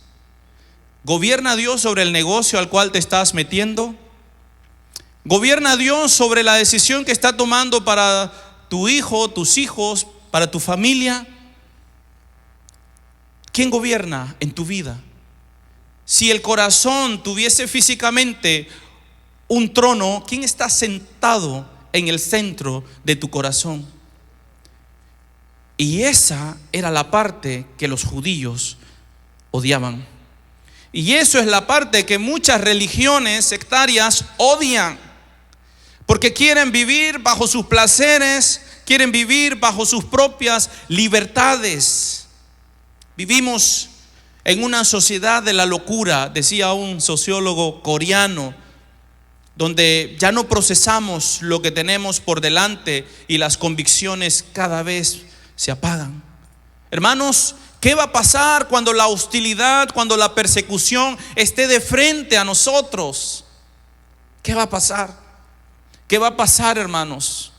¿Gobierna Dios sobre el negocio al cual te estás metiendo? ¿Gobierna Dios sobre la decisión que está tomando para tu hijo, tus hijos, para tu familia? ¿Quién gobierna en tu vida? Si el corazón tuviese físicamente un trono, ¿quién está sentado en el centro de tu corazón? Y esa era la parte que los judíos odiaban. Y eso es la parte que muchas religiones sectarias odian, porque quieren vivir bajo sus placeres, quieren vivir bajo sus propias libertades. Vivimos en una sociedad de la locura, decía un sociólogo coreano, donde ya no procesamos lo que tenemos por delante y las convicciones cada vez se apagan. Hermanos, ¿qué va a pasar cuando la hostilidad, cuando la persecución esté de frente a nosotros? ¿Qué va a pasar? ¿Qué va a pasar, hermanos?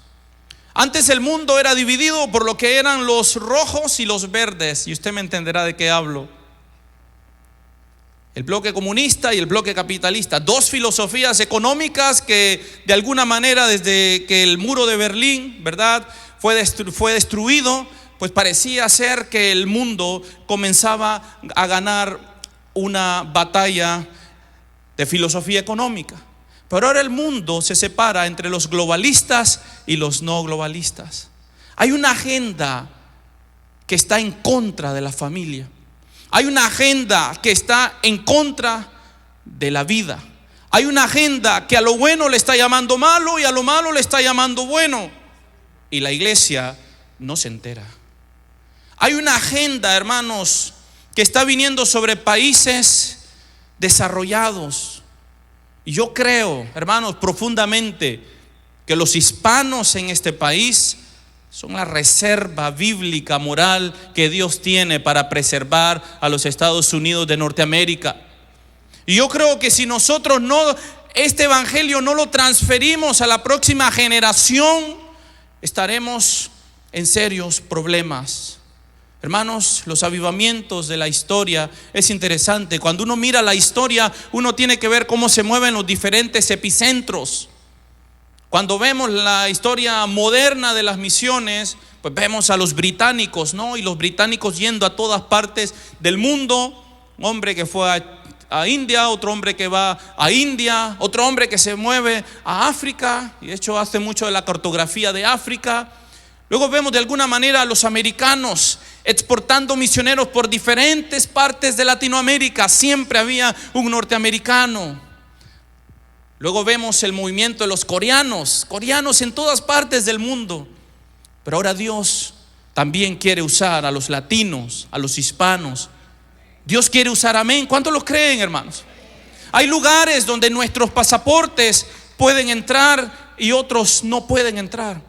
Antes el mundo era dividido por lo que eran los rojos y los verdes, y usted me entenderá de qué hablo. El bloque comunista y el bloque capitalista, dos filosofías económicas que de alguna manera desde que el muro de Berlín, ¿verdad?, fue destruido, pues parecía ser que el mundo comenzaba a ganar una batalla de filosofía económica. Pero ahora el mundo se separa entre los globalistas y los no globalistas. Hay una agenda que está en contra de la familia. Hay una agenda que está en contra de la vida. Hay una agenda que a lo bueno le está llamando malo y a lo malo le está llamando bueno. Y la iglesia no se entera. Hay una agenda, hermanos, que está viniendo sobre países desarrollados. Y yo creo, hermanos, profundamente que los hispanos en este país son la reserva bíblica moral que Dios tiene para preservar a los Estados Unidos de Norteamérica. Y yo creo que si nosotros este evangelio no lo transferimos a la próxima generación, estaremos en serios problemas. Hermanos, los avivamientos de la historia es interesante. Cuando uno mira la historia, uno tiene que ver cómo se mueven los diferentes epicentros. Cuando vemos la historia moderna de las misiones, pues vemos a los británicos, ¿no? Y los británicos yendo a todas partes del mundo. Un hombre que fue a India, otro hombre que va a India, otro hombre que se mueve a África, y de hecho hace mucho de la cartografía de África. Luego vemos de alguna manera a los americanos exportando misioneros por diferentes partes de Latinoamérica. Siempre había un norteamericano. Luego vemos el movimiento de los coreanos en todas partes del mundo. Pero ahora Dios también quiere usar a los latinos, a los hispanos. Dios quiere usar, amén. ¿Cuántos lo creen, hermanos? Hay lugares donde nuestros pasaportes pueden entrar y otros no pueden entrar.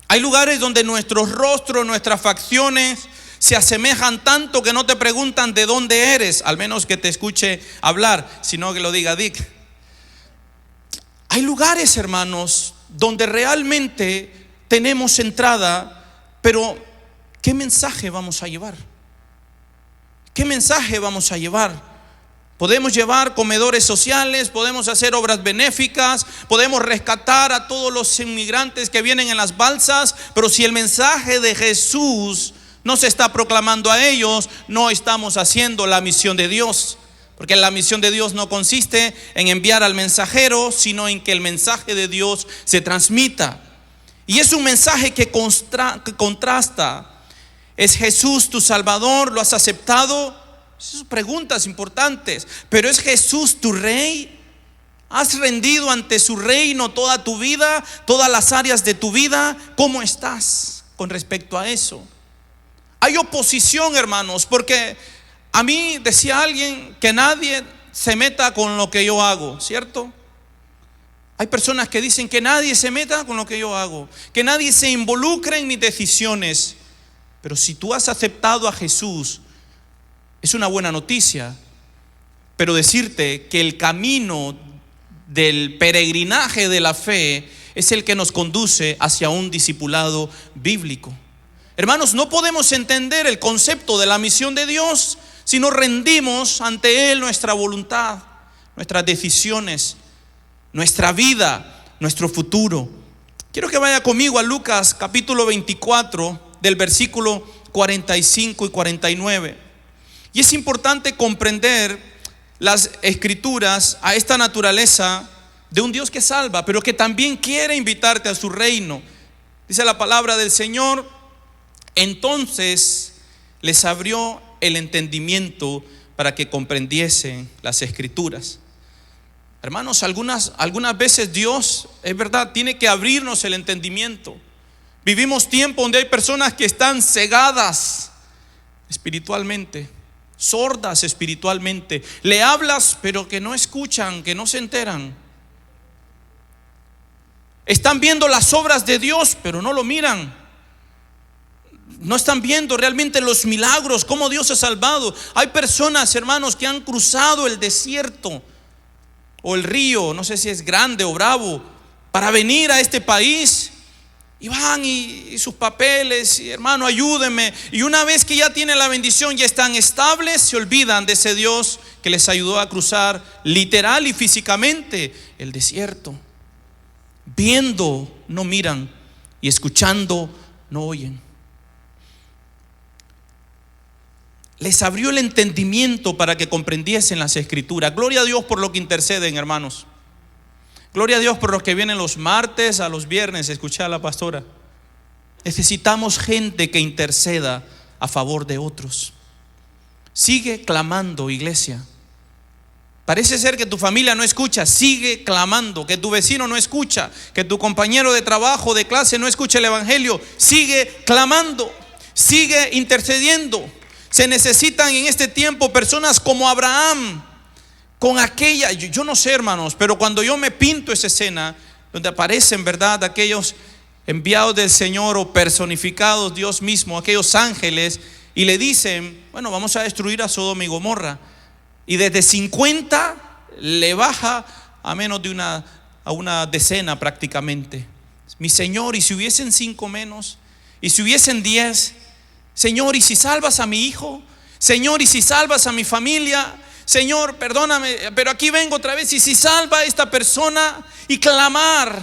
Hay lugares donde nuestros rostros, nuestras facciones se asemejan tanto que no te preguntan de dónde eres, al menos que te escuche hablar, sino que lo diga Dick. Hay lugares, hermanos, donde realmente tenemos entrada, pero ¿qué mensaje vamos a llevar? ¿Qué mensaje vamos a llevar? Podemos llevar comedores sociales, podemos hacer obras benéficas, podemos rescatar a todos los inmigrantes que vienen en las balsas, pero si el mensaje de Jesús no se está proclamando a ellos, no estamos haciendo la misión de Dios. Porque la misión de Dios no consiste en enviar al mensajero, sino en que el mensaje de Dios se transmita. Y es un mensaje que contrasta. ¿Es Jesús tu Salvador? ¿Lo has aceptado? Esas son preguntas importantes. Pero ¿es Jesús tu Rey? ¿Has rendido ante su reino toda tu vida, todas las áreas de tu vida? ¿Cómo estás con respecto a eso? Hay oposición, hermanos, porque a mí decía alguien que nadie se meta con lo que yo hago, ¿cierto? Hay personas que dicen que nadie se meta con lo que yo hago, que nadie se involucre en mis decisiones. Pero si tú has aceptado a Jesús, es una buena noticia. Pero decirte que el camino del peregrinaje de la fe es el que nos conduce hacia un discipulado bíblico. Hermanos, no podemos entender el concepto de la misión de Dios si no rendimos ante Él nuestra voluntad, nuestras decisiones, nuestra vida, nuestro futuro. Quiero que vaya conmigo a Lucas capítulo 24 del versículo 45 y 49. Y es importante comprender las escrituras a esta naturaleza de un Dios que salva, pero que también quiere invitarte a su reino. Dice la palabra del Señor: entonces les abrió el entendimiento para que comprendiesen las escrituras. Hermanos, algunas veces Dios, es verdad, tiene que abrirnos el entendimiento. Vivimos tiempo donde hay personas que están cegadas espiritualmente, sordas espiritualmente. Le hablas pero que no escuchan, que no se enteran. Están viendo las obras de Dios pero no lo miran. no están viendo realmente los milagros, cómo Dios ha salvado. Hay personas, hermanos, que han cruzado el desierto o el río, no sé si es Grande o Bravo, para venir a este país. Y van y sus papeles, y hermano, ayúdenme. Y una vez que ya tienen la bendición, ya están estables, se olvidan de ese Dios que les ayudó a cruzar literal y físicamente el desierto. Viendo no miran y escuchando no oyen. Les abrió el entendimiento para que comprendiesen las escrituras. Gloria a Dios por lo que interceden, hermanos. Gloria a Dios por los que vienen los martes a los viernes. Escuché a la pastora. Necesitamos gente que interceda a favor de otros. Sigue clamando, iglesia. Parece ser que tu familia no escucha. Sigue clamando. Que tu vecino no escucha. Que tu compañero de trabajo, de clase no escucha el evangelio. Sigue clamando. Sigue intercediendo. Se necesitan en este tiempo personas como Abraham, con aquella, yo no sé, hermanos, pero cuando yo me pinto esa escena donde aparecen, ¿verdad?, aquellos enviados del Señor o personificados Dios mismo, aquellos ángeles, y le dicen, bueno, vamos a destruir a Sodoma y Gomorra, y desde 50 le baja a menos de una decena prácticamente. Mi Señor, y si hubiesen 5 menos, y si hubiesen 10, Señor, y si salvas a mi hijo, Señor, y si salvas a mi familia, Señor, perdóname, pero aquí vengo otra vez. Y si salva a esta persona, y clamar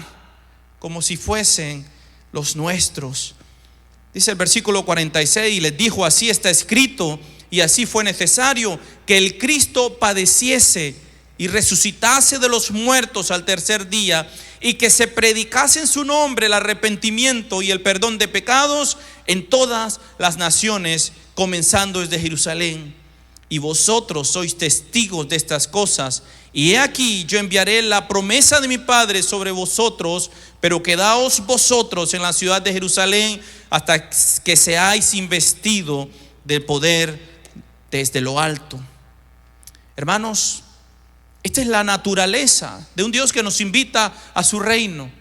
como si fuesen los nuestros. Dice el versículo 46, y les dijo: así está escrito, y así fue necesario que el Cristo padeciese y resucitase de los muertos al tercer día, y que se predicase en su nombre el arrepentimiento y el perdón de pecados en todas las naciones, comenzando desde Jerusalén. Y vosotros sois testigos de estas cosas. Y he aquí, yo enviaré la promesa de mi Padre sobre vosotros, pero quedaos vosotros en la ciudad de Jerusalén hasta que seáis investidos del poder desde lo alto. Hermanos, esta es la naturaleza de un Dios que nos invita a su reino.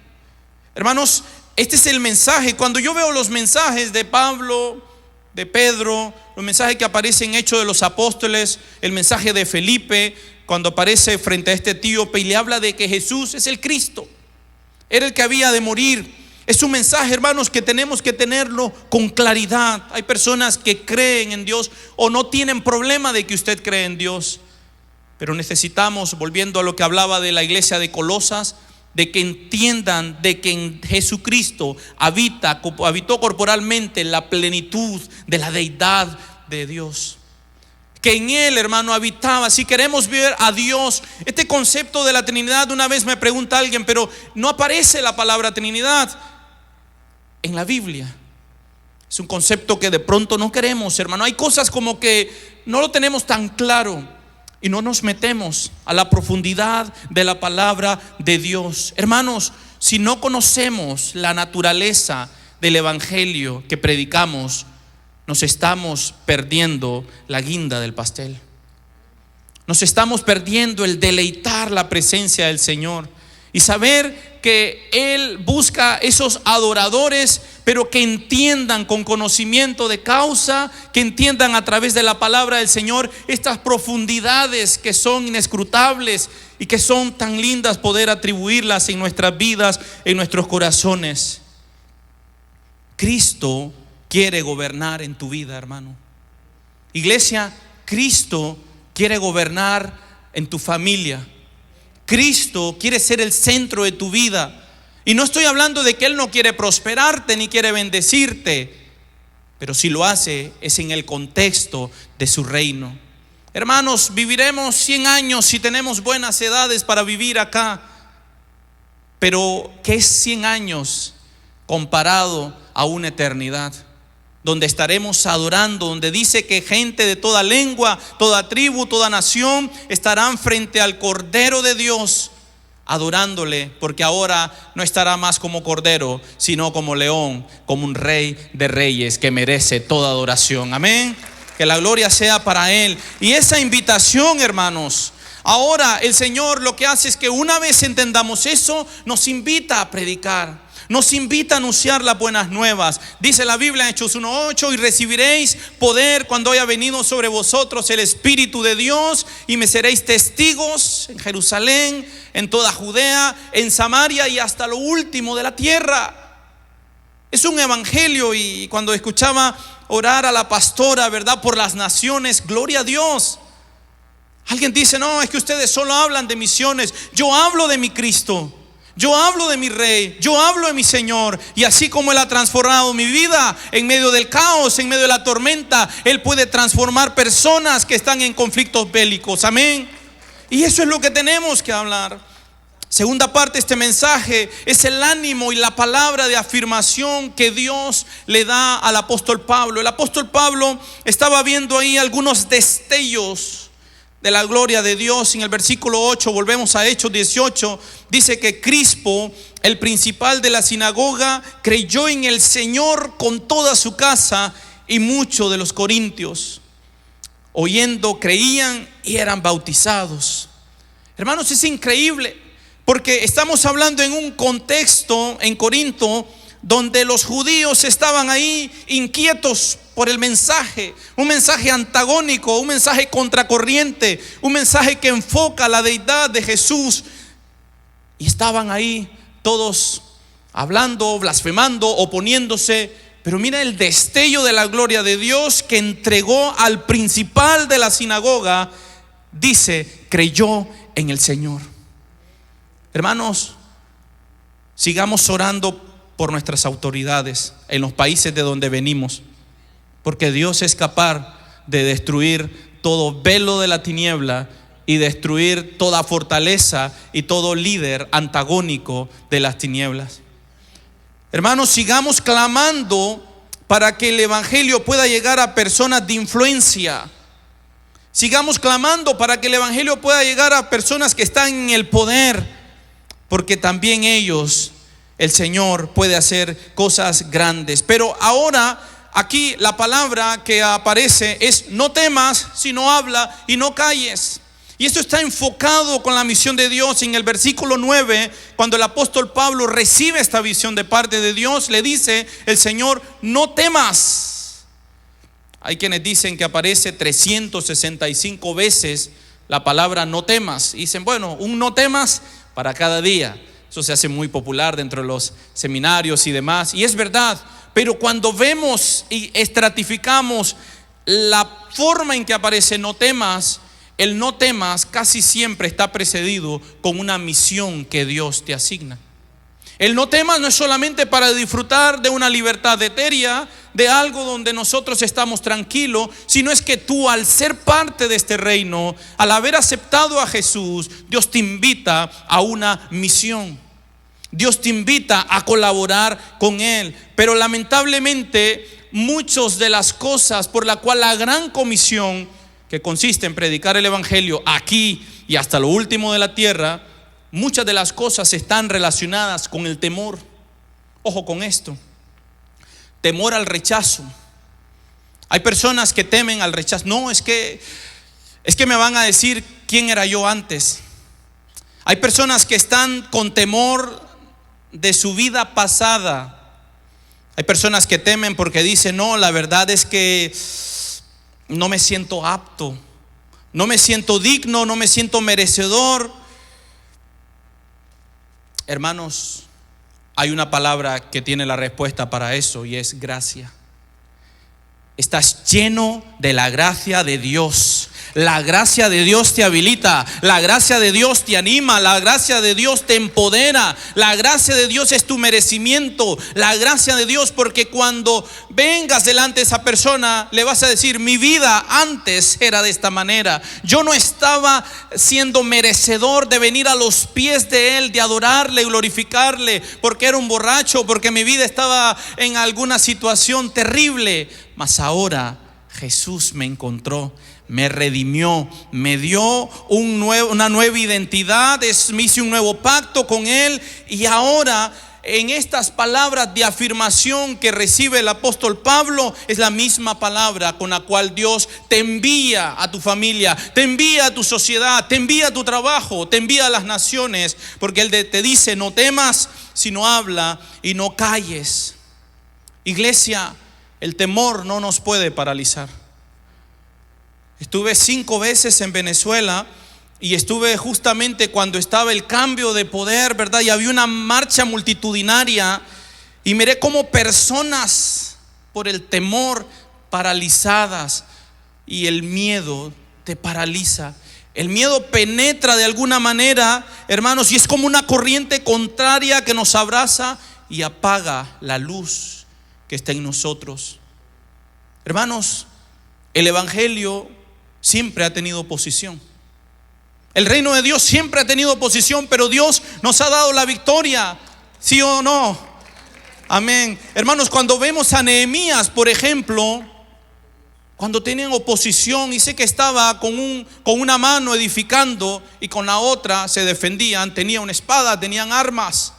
Hermanos, este es el mensaje. Cuando yo veo los mensajes de Pablo, de Pedro, los mensajes que aparecen en Hechos de los Apóstoles, el mensaje de Felipe, cuando aparece frente a este etíope y le habla de que Jesús es el Cristo, era el que había de morir. Es un mensaje, hermanos, que tenemos que tenerlo con claridad. Hay personas que creen en Dios o no tienen problema de que usted cree en Dios, pero necesitamos, volviendo a lo que hablaba de la iglesia de Colosas, de que entiendan de que en Jesucristo habitó corporalmente la plenitud de la deidad de Dios. Que en Él, hermano, habitaba. Si queremos ver a Dios, este concepto de la Trinidad, una vez me pregunta alguien, pero no aparece la palabra Trinidad en la Biblia. Es un concepto que de pronto no queremos, hermano. Hay cosas como que no lo tenemos tan claro y no nos metemos a la profundidad de la palabra de Dios. Hermanos, si no conocemos la naturaleza del evangelio que predicamos, nos estamos perdiendo la guinda del pastel. Nos estamos perdiendo el deleitar la presencia del Señor y saber que Él busca esos adoradores, pero que entiendan con conocimiento de causa, que entiendan a través de la palabra del Señor estas profundidades que son inescrutables y que son tan lindas poder atribuirlas en nuestras vidas, en nuestros corazones. Cristo quiere gobernar en tu vida, hermano. Iglesia, Cristo quiere gobernar en tu familia. Cristo quiere ser el centro de tu vida. Y no estoy hablando de que Él no quiere prosperarte ni quiere bendecirte, pero si lo hace es en el contexto de su reino. Hermanos, viviremos 100 años si tenemos buenas edades para vivir acá, pero ¿qué es 100 años comparado a una eternidad? Donde estaremos adorando, donde dice que gente de toda lengua, toda tribu, toda nación estarán frente al Cordero de Dios adorándole, porque ahora no estará más como cordero, sino como león, como un rey de reyes que merece toda adoración. Amén. Que la gloria sea para Él. Y esa invitación, hermanos, ahora el Señor lo que hace es que una vez entendamos eso, nos invita a predicar. nos invita a anunciar las buenas nuevas. Dice la Biblia en Hechos 1:8: y recibiréis poder cuando haya venido sobre vosotros el Espíritu de Dios, y me seréis testigos en Jerusalén, en toda Judea, en Samaria y hasta lo último de la tierra. Es un evangelio, y cuando escuchaba orar a la pastora, ¿verdad?, por las naciones, gloria a Dios. Alguien dice: no, es que ustedes solo hablan de misiones. Yo hablo de mi Cristo, yo hablo de mi Rey, yo hablo de mi Señor. Y así como Él ha transformado mi vida en medio del caos, en medio de la tormenta, Él puede transformar personas que están en conflictos bélicos. Amén. Y eso es lo que tenemos que hablar. Segunda parte de este mensaje es el ánimo y la palabra de afirmación que Dios le da al apóstol Pablo. El apóstol Pablo estaba viendo ahí algunos destellos de la gloria de Dios. En el versículo 8, volvemos a Hechos 18, dice que Crispo, el principal de la sinagoga, creyó en el Señor con toda su casa, y muchos de los corintios, oyendo, creían y eran bautizados. Hermanos, es increíble, porque estamos hablando en un contexto en Corinto donde los judíos estaban ahí inquietos por el mensaje, un mensaje antagónico, un mensaje contracorriente, un mensaje que enfoca la deidad de Jesús. Y estaban ahí todos hablando, blasfemando, oponiéndose. Pero mira el destello de la gloria de Dios que entregó al principal de la sinagoga. Dice, creyó en el Señor. Hermanos, sigamos orando por nuestras autoridades en los países de donde venimos, porque Dios es capaz de destruir todo velo de la tiniebla y destruir toda fortaleza y todo líder antagónico de las tinieblas. Hermanos, sigamos clamando para que el evangelio pueda llegar a personas de influencia. Sigamos clamando para que el evangelio pueda llegar a personas que están en el poder, porque también ellos, el Señor puede hacer cosas grandes. Pero ahora aquí la palabra que aparece es: no temas, sino habla y no calles. Y esto está enfocado con la misión de Dios. En el versículo 9, cuando el apóstol Pablo recibe esta visión de parte de Dios, le dice el Señor: no temas. Hay quienes dicen que aparece 365 veces la palabra no temas. Y dicen, bueno, un no temas para cada día. Eso se hace muy popular dentro de los seminarios y demás, y es verdad. Pero cuando vemos y estratificamos la forma en que aparece no temas, el no temas casi siempre está precedido con una misión que Dios te asigna. El no temas no es solamente para disfrutar de una libertad etérea, de algo donde nosotros estamos tranquilos, sino es que tú, al ser parte de este reino, al haber aceptado a Jesús, Dios te invita a una misión. Dios te invita a colaborar con Él. Pero lamentablemente muchas de las cosas por la cual la gran comisión, que consiste en predicar el evangelio aquí y hasta lo último de la tierra, muchas de las cosas están relacionadas con el temor. Ojo con esto: temor al rechazo. Hay personas que temen al rechazo. No, es que me van a decir quién era yo antes. Hay personas que están con temor de su vida pasada. Hay personas que temen porque dicen, no, la verdad es que no me siento apto, no me siento digno, no me siento merecedor. Hermanos, hay una palabra que tiene la respuesta para eso, y es gracia. Estás lleno de la gracia de Dios. La gracia de Dios te habilita, la gracia de Dios te anima, la gracia de Dios te empodera, la gracia de Dios es tu merecimiento, la gracia de Dios, porque cuando vengas delante de esa persona le vas a decir, mi vida antes era de esta manera, yo no estaba siendo merecedor de venir a los pies de Él, de adorarle, glorificarle, porque era un borracho, porque mi vida estaba en alguna situación terrible, mas ahora Jesús me encontró, me redimió, me dio una nueva identidad, me hice un nuevo pacto con Él. Y ahora, en estas palabras de afirmación que recibe el apóstol Pablo, es la misma palabra con la cual Dios te envía a tu familia, te envía a tu sociedad, te envía a tu trabajo, te envía a las naciones, porque Él te dice, no temas, sino habla y no calles. Iglesia, el temor no nos puede paralizar. Estuve 5 veces en Venezuela y estuve justamente cuando estaba el cambio de poder, ¿verdad? Y había una marcha multitudinaria y miré cómo personas por el temor paralizadas, y el miedo te paraliza. El miedo penetra de alguna manera, hermanos, y es como una corriente contraria que nos abraza y apaga la luz que está en nosotros. Hermanos, el evangelio siempre ha tenido oposición. El reino de Dios siempre ha tenido oposición, pero Dios nos ha dado la victoria, ¿sí o no? Amén. Hermanos, cuando vemos a Nehemías, por ejemplo, cuando tenían oposición, dice que estaba con una mano edificando y con la otra se defendían. Tenía una espada, tenían armas.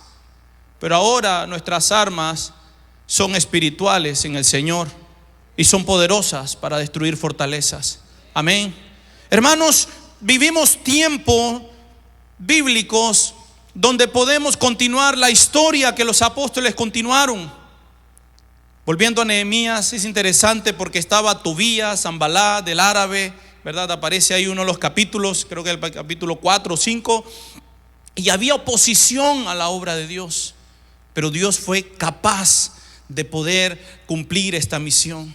Pero ahora nuestras armas son espirituales en el Señor y son poderosas para destruir fortalezas. Amén. Hermanos, vivimos tiempos bíblicos donde podemos continuar la historia que los apóstoles continuaron. Volviendo a Nehemías, es interesante porque estaba Tobías, Sanballat, del árabe, ¿verdad? Aparece ahí uno de los capítulos, creo que el capítulo 4 o 5, y había oposición a la obra de Dios, pero Dios fue capaz de poder cumplir esta misión.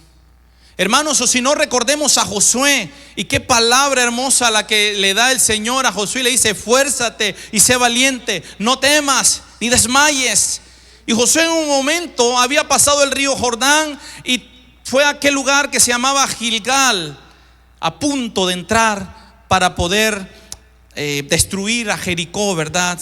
Hermanos, o si no, recordemos a Josué, y qué palabra hermosa la que le da el Señor a Josué. Le dice: esfuérzate y sé valiente, no temas ni desmayes. Y Josué en un momento había pasado el río Jordán y fue a aquel lugar que se llamaba Gilgal, a punto de entrar para poder destruir a Jericó, ¿verdad?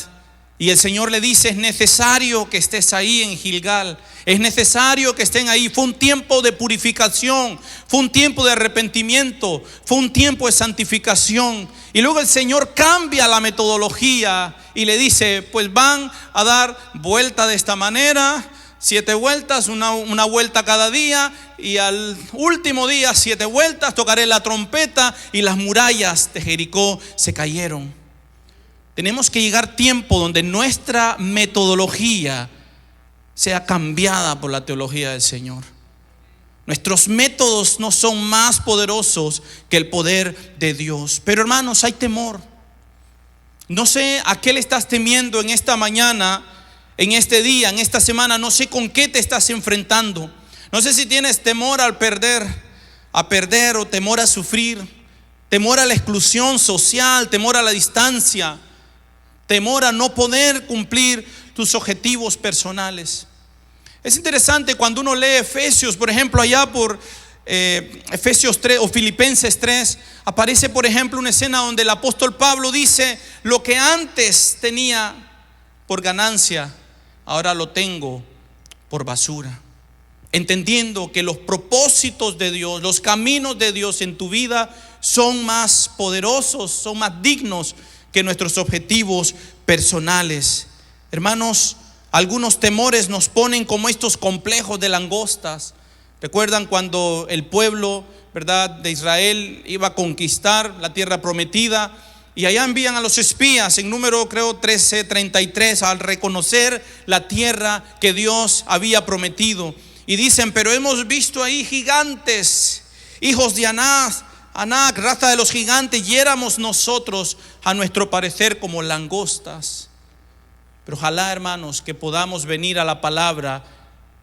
Y el Señor le dice: es necesario que estés ahí en Gilgal, es necesario que estén ahí. Fue un tiempo de purificación, fue un tiempo de arrepentimiento, fue un tiempo de santificación. Y luego el Señor cambia la metodología y le dice: pues van a dar vuelta de esta manera, 7 vueltas, una vuelta cada día, y al último día 7 vueltas, tocaré la trompeta y las murallas de Jericó se cayeron. Tenemos que llegar a tiempo donde nuestra metodología sea cambiada por la teología del Señor. Nuestros métodos no son más poderosos que el poder de Dios. Pero hermanos, hay temor. No sé a qué le estás temiendo en esta mañana, en este día, en esta semana. No sé con qué te estás enfrentando. No sé si tienes temor al perder, o temor a sufrir, temor a la exclusión social, temor a la distancia, temor a no poder cumplir tus objetivos personales. Es interesante cuando uno lee Efesios, por ejemplo, allá por Efesios 3 o Filipenses 3, aparece por ejemplo una escena donde el apóstol Pablo dice: lo que antes tenía por ganancia, ahora lo tengo por basura. Entendiendo que los propósitos de Dios, los caminos de Dios en tu vida son más poderosos, son más dignos que nuestros objetivos personales. Hermanos, algunos temores nos ponen como estos complejos de langostas. ¿Recuerdan cuando el pueblo, ¿verdad?, de Israel iba a conquistar la tierra prometida? Y allá envían a los espías en número creo 13:33 al reconocer la tierra que Dios había prometido. Y dicen: pero hemos visto ahí gigantes, hijos de Anac, raza de los gigantes, y éramos nosotros a nuestro parecer como langostas. Pero ojalá, hermanos, que podamos venir a la palabra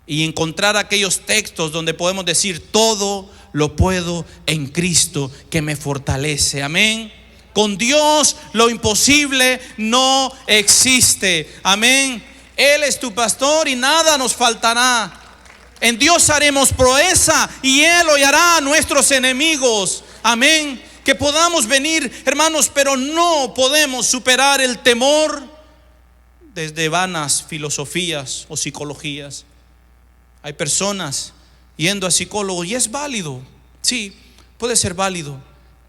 y encontrar aquellos textos donde podemos decir: todo lo puedo en Cristo que me fortalece. Amén. Con Dios lo imposible no existe. Amén. Él es tu pastor y nada nos faltará. En Dios haremos proeza y Él hollará a nuestros enemigos. Amén. Que podamos venir, hermanos, pero no podemos superar el temor desde vanas filosofías o psicologías. Hay personas yendo a psicólogos y es válido, sí, puede ser válido,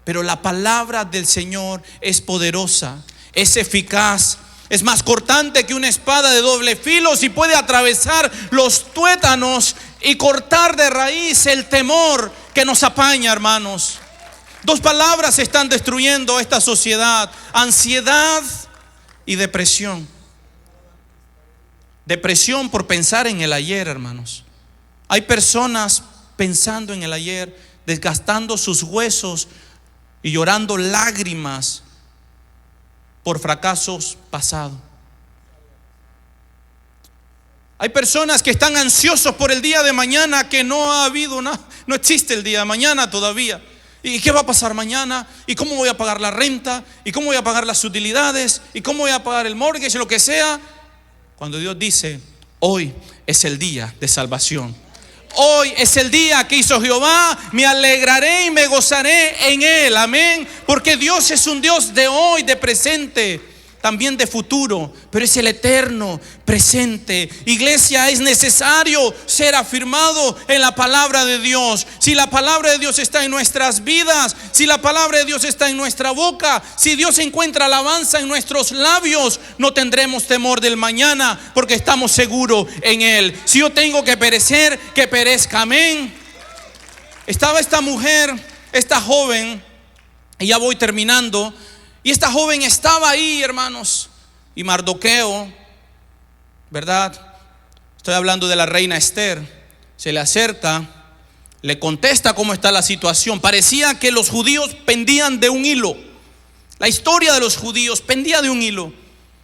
pero la palabra del Señor es poderosa, es eficaz, es más cortante que una espada de doble filo, y puede atravesar los tuétanos y cortar de raíz el temor que nos apaña, hermanos. 2 palabras están destruyendo esta sociedad: ansiedad y depresión. depresión por pensar en el ayer, hermanos. Hay personas pensando en el ayer, desgastando sus huesos y llorando lágrimas por fracasos pasados. Hay personas que están ansiosos por el día de mañana, que no ha habido nada, no existe el día de mañana todavía. ¿Y qué va a pasar mañana? ¿Y cómo voy a pagar la renta? ¿Y cómo voy a pagar las utilidades? ¿Y cómo voy a pagar el mortgage? Lo que sea. Cuando Dios dice, hoy es el día de salvación. Hoy es el día que hizo Jehová, me alegraré y me gozaré en él. Amén. Porque Dios es un Dios de hoy, de presente, también de futuro, pero es el eterno presente. Iglesia, es necesario ser afirmado en la palabra de Dios. Si la palabra de Dios está en nuestras vidas, si la palabra de Dios está en nuestra boca, si Dios encuentra alabanza en nuestros labios, no tendremos temor del mañana, porque estamos seguros en él. Si yo tengo que perecer, que perezca. Amén. Estaba esta mujer, esta joven, y ya voy terminando. Y esta joven estaba ahí, hermanos, y Mardoqueo, ¿verdad? Estoy hablando de la reina Esther. Se le acerca, le contesta cómo está la situación. Parecía que los judíos pendían de un hilo. La historia de los judíos pendía de un hilo.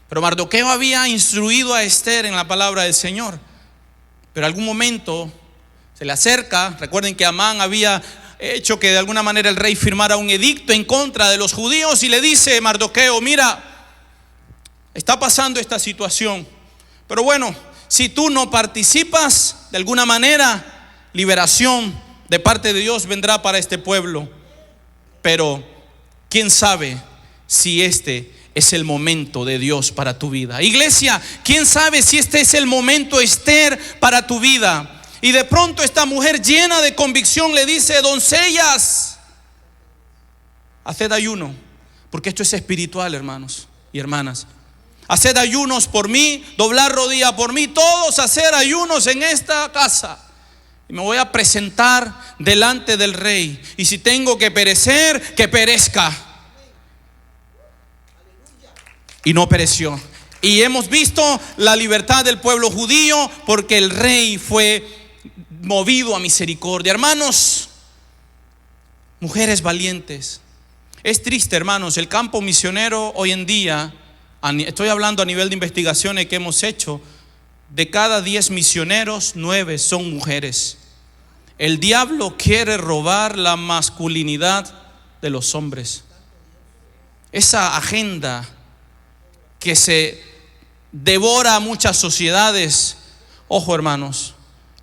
Pero Mardoqueo había instruido a Esther en la palabra del Señor. Pero en algún momento se le acerca. Recuerden que Amán había hecho que de alguna manera el rey firmara un edicto en contra de los judíos, y le dice Mardoqueo, mira, está pasando esta situación, pero bueno, si tú no participas, de alguna manera liberación de parte de Dios vendrá para este pueblo. Pero quién sabe si este es el momento de Dios para tu vida. Iglesia, quién sabe si este es el momento, Esther, para tu vida. Y de pronto esta mujer, llena de convicción, le dice, doncellas, haced ayuno, porque esto es espiritual, hermanos y hermanas. Haced ayunos por mí, doblar rodilla por mí, todos hacer ayunos en esta casa. Y me voy a presentar delante del rey, y si tengo que perecer, que perezca. Y no pereció. Y hemos visto la libertad del pueblo judío, porque el rey fue movido a misericordia. Hermanos, mujeres valientes. Es triste, hermanos, el campo misionero hoy en día, estoy hablando a nivel de investigaciones que hemos hecho, de cada 10 misioneros, 9 son mujeres. El diablo quiere robar la masculinidad de los hombres. Esa agenda que se devora a muchas sociedades. Ojo, hermanos,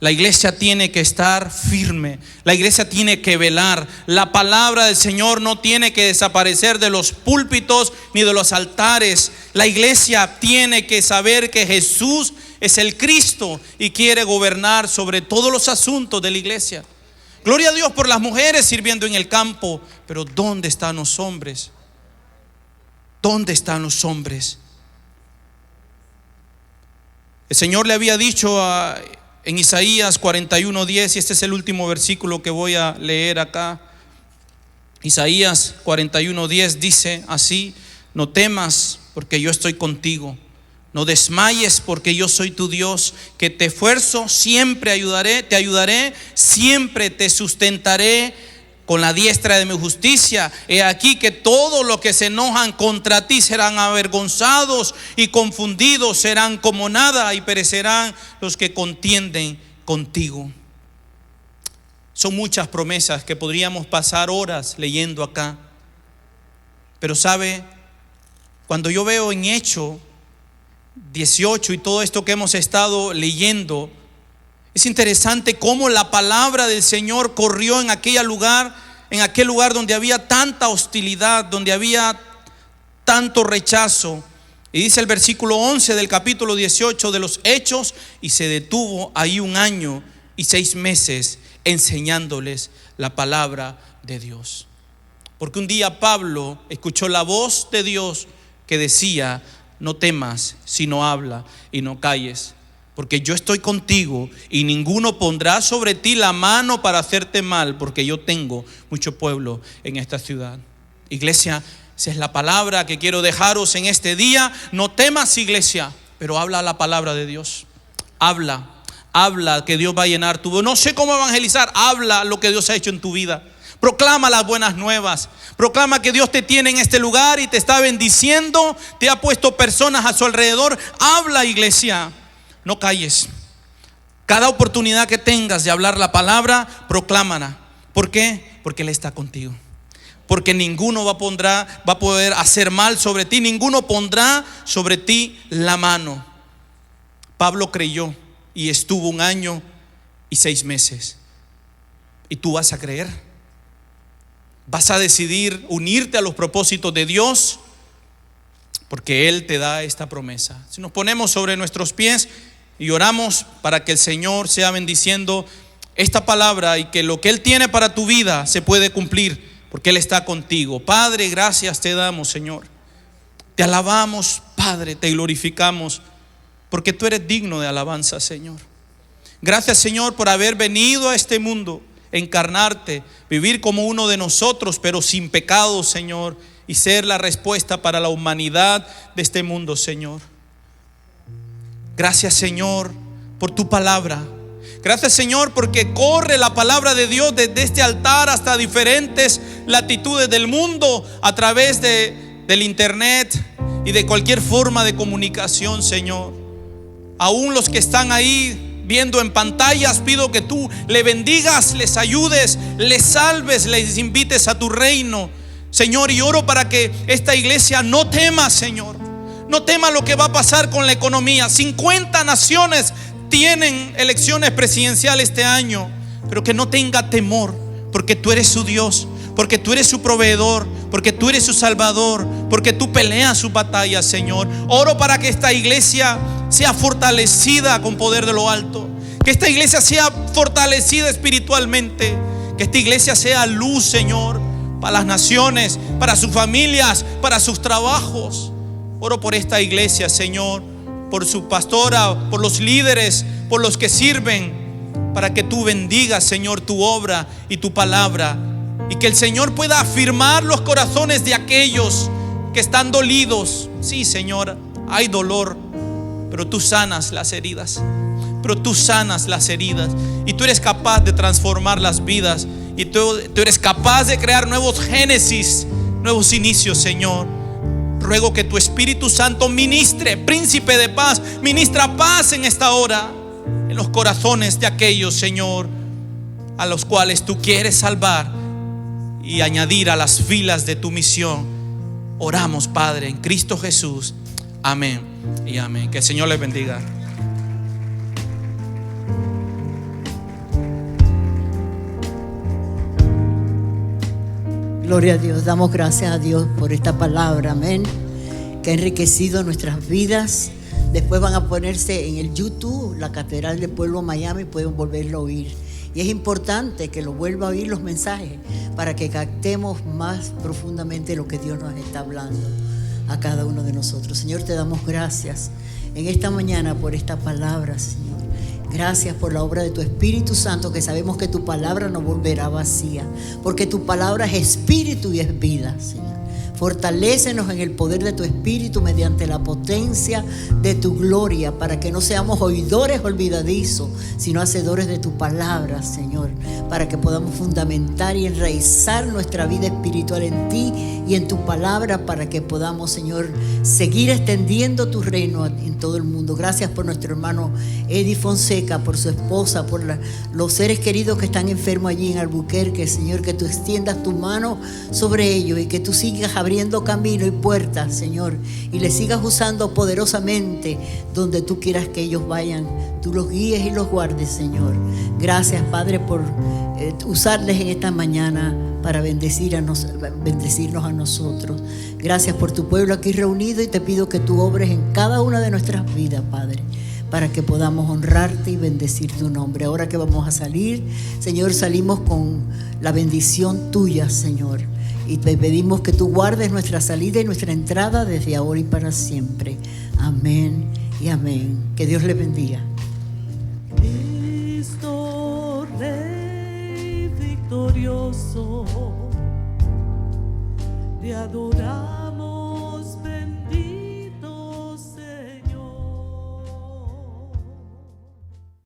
la iglesia tiene que estar firme, la iglesia tiene que velar. La palabra del Señor no tiene que desaparecer de los púlpitos ni de los altares. La iglesia tiene que saber que Jesús es el Cristo y quiere gobernar sobre todos los asuntos de la iglesia. Gloria a Dios por las mujeres sirviendo en el campo, pero ¿dónde están los hombres? ¿Dónde están los hombres? El Señor le había dicho en Isaías 41:10, y este es el último versículo que voy a leer acá. Isaías 41:10 dice así: no temas, porque yo estoy contigo. No desmayes, porque yo soy tu Dios, que te esfuerzo, siempre te ayudaré, siempre te sustentaré con la diestra de mi justicia. He aquí que todos los que se enojan contra ti serán avergonzados, y confundidos serán como nada, y perecerán los que contienden contigo. Son muchas promesas que podríamos pasar horas leyendo acá. Pero sabe, cuando yo veo en Hechos 18 y todo esto que hemos estado leyendo, es interesante cómo la palabra del Señor corrió en aquel lugar donde había tanta hostilidad, donde había tanto rechazo. Y dice el versículo 11 del capítulo 18 de los Hechos: y se detuvo ahí 1 año y 6 meses enseñándoles la palabra de Dios. Porque un día Pablo escuchó la voz de Dios que decía: no temas, sino habla y no calles, porque yo estoy contigo, y ninguno pondrá sobre ti la mano para hacerte mal, porque yo tengo mucho pueblo en esta ciudad. Iglesia, esa es la palabra que quiero dejaros en este día. No temas, iglesia, pero habla la palabra de Dios. Habla que Dios va a llenar tu vida. No sé cómo evangelizar. Habla lo que Dios ha hecho en tu vida. Proclama las buenas nuevas. Proclama que Dios te tiene en este lugar y te está bendiciendo. Te ha puesto personas a su alrededor. Habla, iglesia. No calles. Cada oportunidad que tengas de hablar la palabra, proclámala. ¿Por qué? Porque Él está contigo. Porque ninguno va a poder hacer mal sobre ti. Ninguno pondrá sobre ti la mano. Pablo creyó y estuvo 1 año y 6 meses. ¿Y tú vas a creer? ¿Vas a decidir unirte a los propósitos de Dios? Porque Él te da esta promesa. Si nos ponemos sobre nuestros pies y oramos para que el Señor sea bendiciendo esta palabra y que lo que Él tiene para tu vida se puede cumplir, porque Él está contigo. Padre, gracias te damos, Señor. Te alabamos, Padre, te glorificamos, porque tú eres digno de alabanza, Señor. Gracias, Señor, por haber venido a este mundo, encarnarte, vivir como uno de nosotros, pero sin pecado, Señor, y ser la respuesta para la humanidad de este mundo, Señor. Gracias, Señor, por tu palabra. Gracias, Señor, porque corre la palabra de Dios desde este altar hasta diferentes latitudes del mundo a través del internet y de cualquier forma de comunicación, Señor. Aún los que están ahí viendo en pantallas, pido que tú le bendigas, les ayudes, les salves, les invites a tu reino, Señor. Y oro para que esta iglesia no tema, Señor. No tema lo que va a pasar con la economía. 50 naciones tienen elecciones presidenciales este año, pero que no tenga temor, porque tú eres su Dios, porque tú eres su proveedor, porque tú eres su salvador, porque tú peleas sus batallas, Señor. Oro para que esta iglesia sea fortalecida con poder de lo alto, que esta iglesia sea fortalecida espiritualmente, que esta iglesia sea luz, Señor, para las naciones, para sus familias, para sus trabajos. Oro por esta iglesia, Señor, por su pastora, por los líderes, por los que sirven, para que tú bendigas, Señor, tu obra y tu palabra, y que el Señor pueda afirmar los corazones de aquellos que están dolidos. Sí, Señor, hay dolor, pero tú sanas las heridas. Pero tú sanas las heridas, y tú eres capaz de transformar las vidas, y tú eres capaz de crear nuevos génesis, nuevos inicios, Señor. Ruego que tu Espíritu Santo ministre, príncipe de paz, ministra paz en esta hora en los corazones de aquellos, Señor, a los cuales tú quieres salvar y añadir a las filas de tu misión. Oramos, Padre, en Cristo Jesús. Amén y amén. Que el Señor les bendiga. Gloria a Dios, damos gracias a Dios por esta palabra, amén, que ha enriquecido nuestras vidas. Después van a ponerse en el YouTube, la Catedral del Pueblo Miami, pueden volverlo a oír. Y es importante que lo vuelva a oír los mensajes, para que captemos más profundamente lo que Dios nos está hablando a cada uno de nosotros. Señor, te damos gracias en esta mañana por esta palabra, Señor. Gracias por la obra de tu Espíritu Santo, que sabemos que tu palabra no volverá vacía, porque tu palabra es espíritu y es vida, Señor. Fortalécenos en el poder de tu Espíritu mediante la potencia de tu gloria, para que no seamos oidores olvidadizos, sino hacedores de tu palabra, Señor, para que podamos fundamentar y enraizar nuestra vida espiritual en ti y en tu palabra, para que podamos, Señor, seguir extendiendo tu reino en todo el mundo. Gracias por nuestro hermano Eddie Fonseca, por su esposa, por los seres queridos que están enfermos allí en Albuquerque, Señor, que tú extiendas tu mano sobre ellos y que tú sigas abriendo camino y puertas, Señor, y les sigas usando poderosamente donde tú quieras que ellos vayan. Tú los guíes y los guardes, Señor. Gracias, Padre, por usarles en esta mañana para bendecirnos a nosotros. Gracias por tu pueblo aquí reunido, y te pido que tú obres en cada una de nuestras vidas, Padre, para que podamos honrarte y bendecir tu nombre. Ahora que vamos a salir, Señor, salimos con la bendición tuya, Señor, y te pedimos que tú guardes nuestra salida y nuestra entrada desde ahora y para siempre. Amén y amén. Que Dios les bendiga. Cristo Rey victorioso, te adoramos.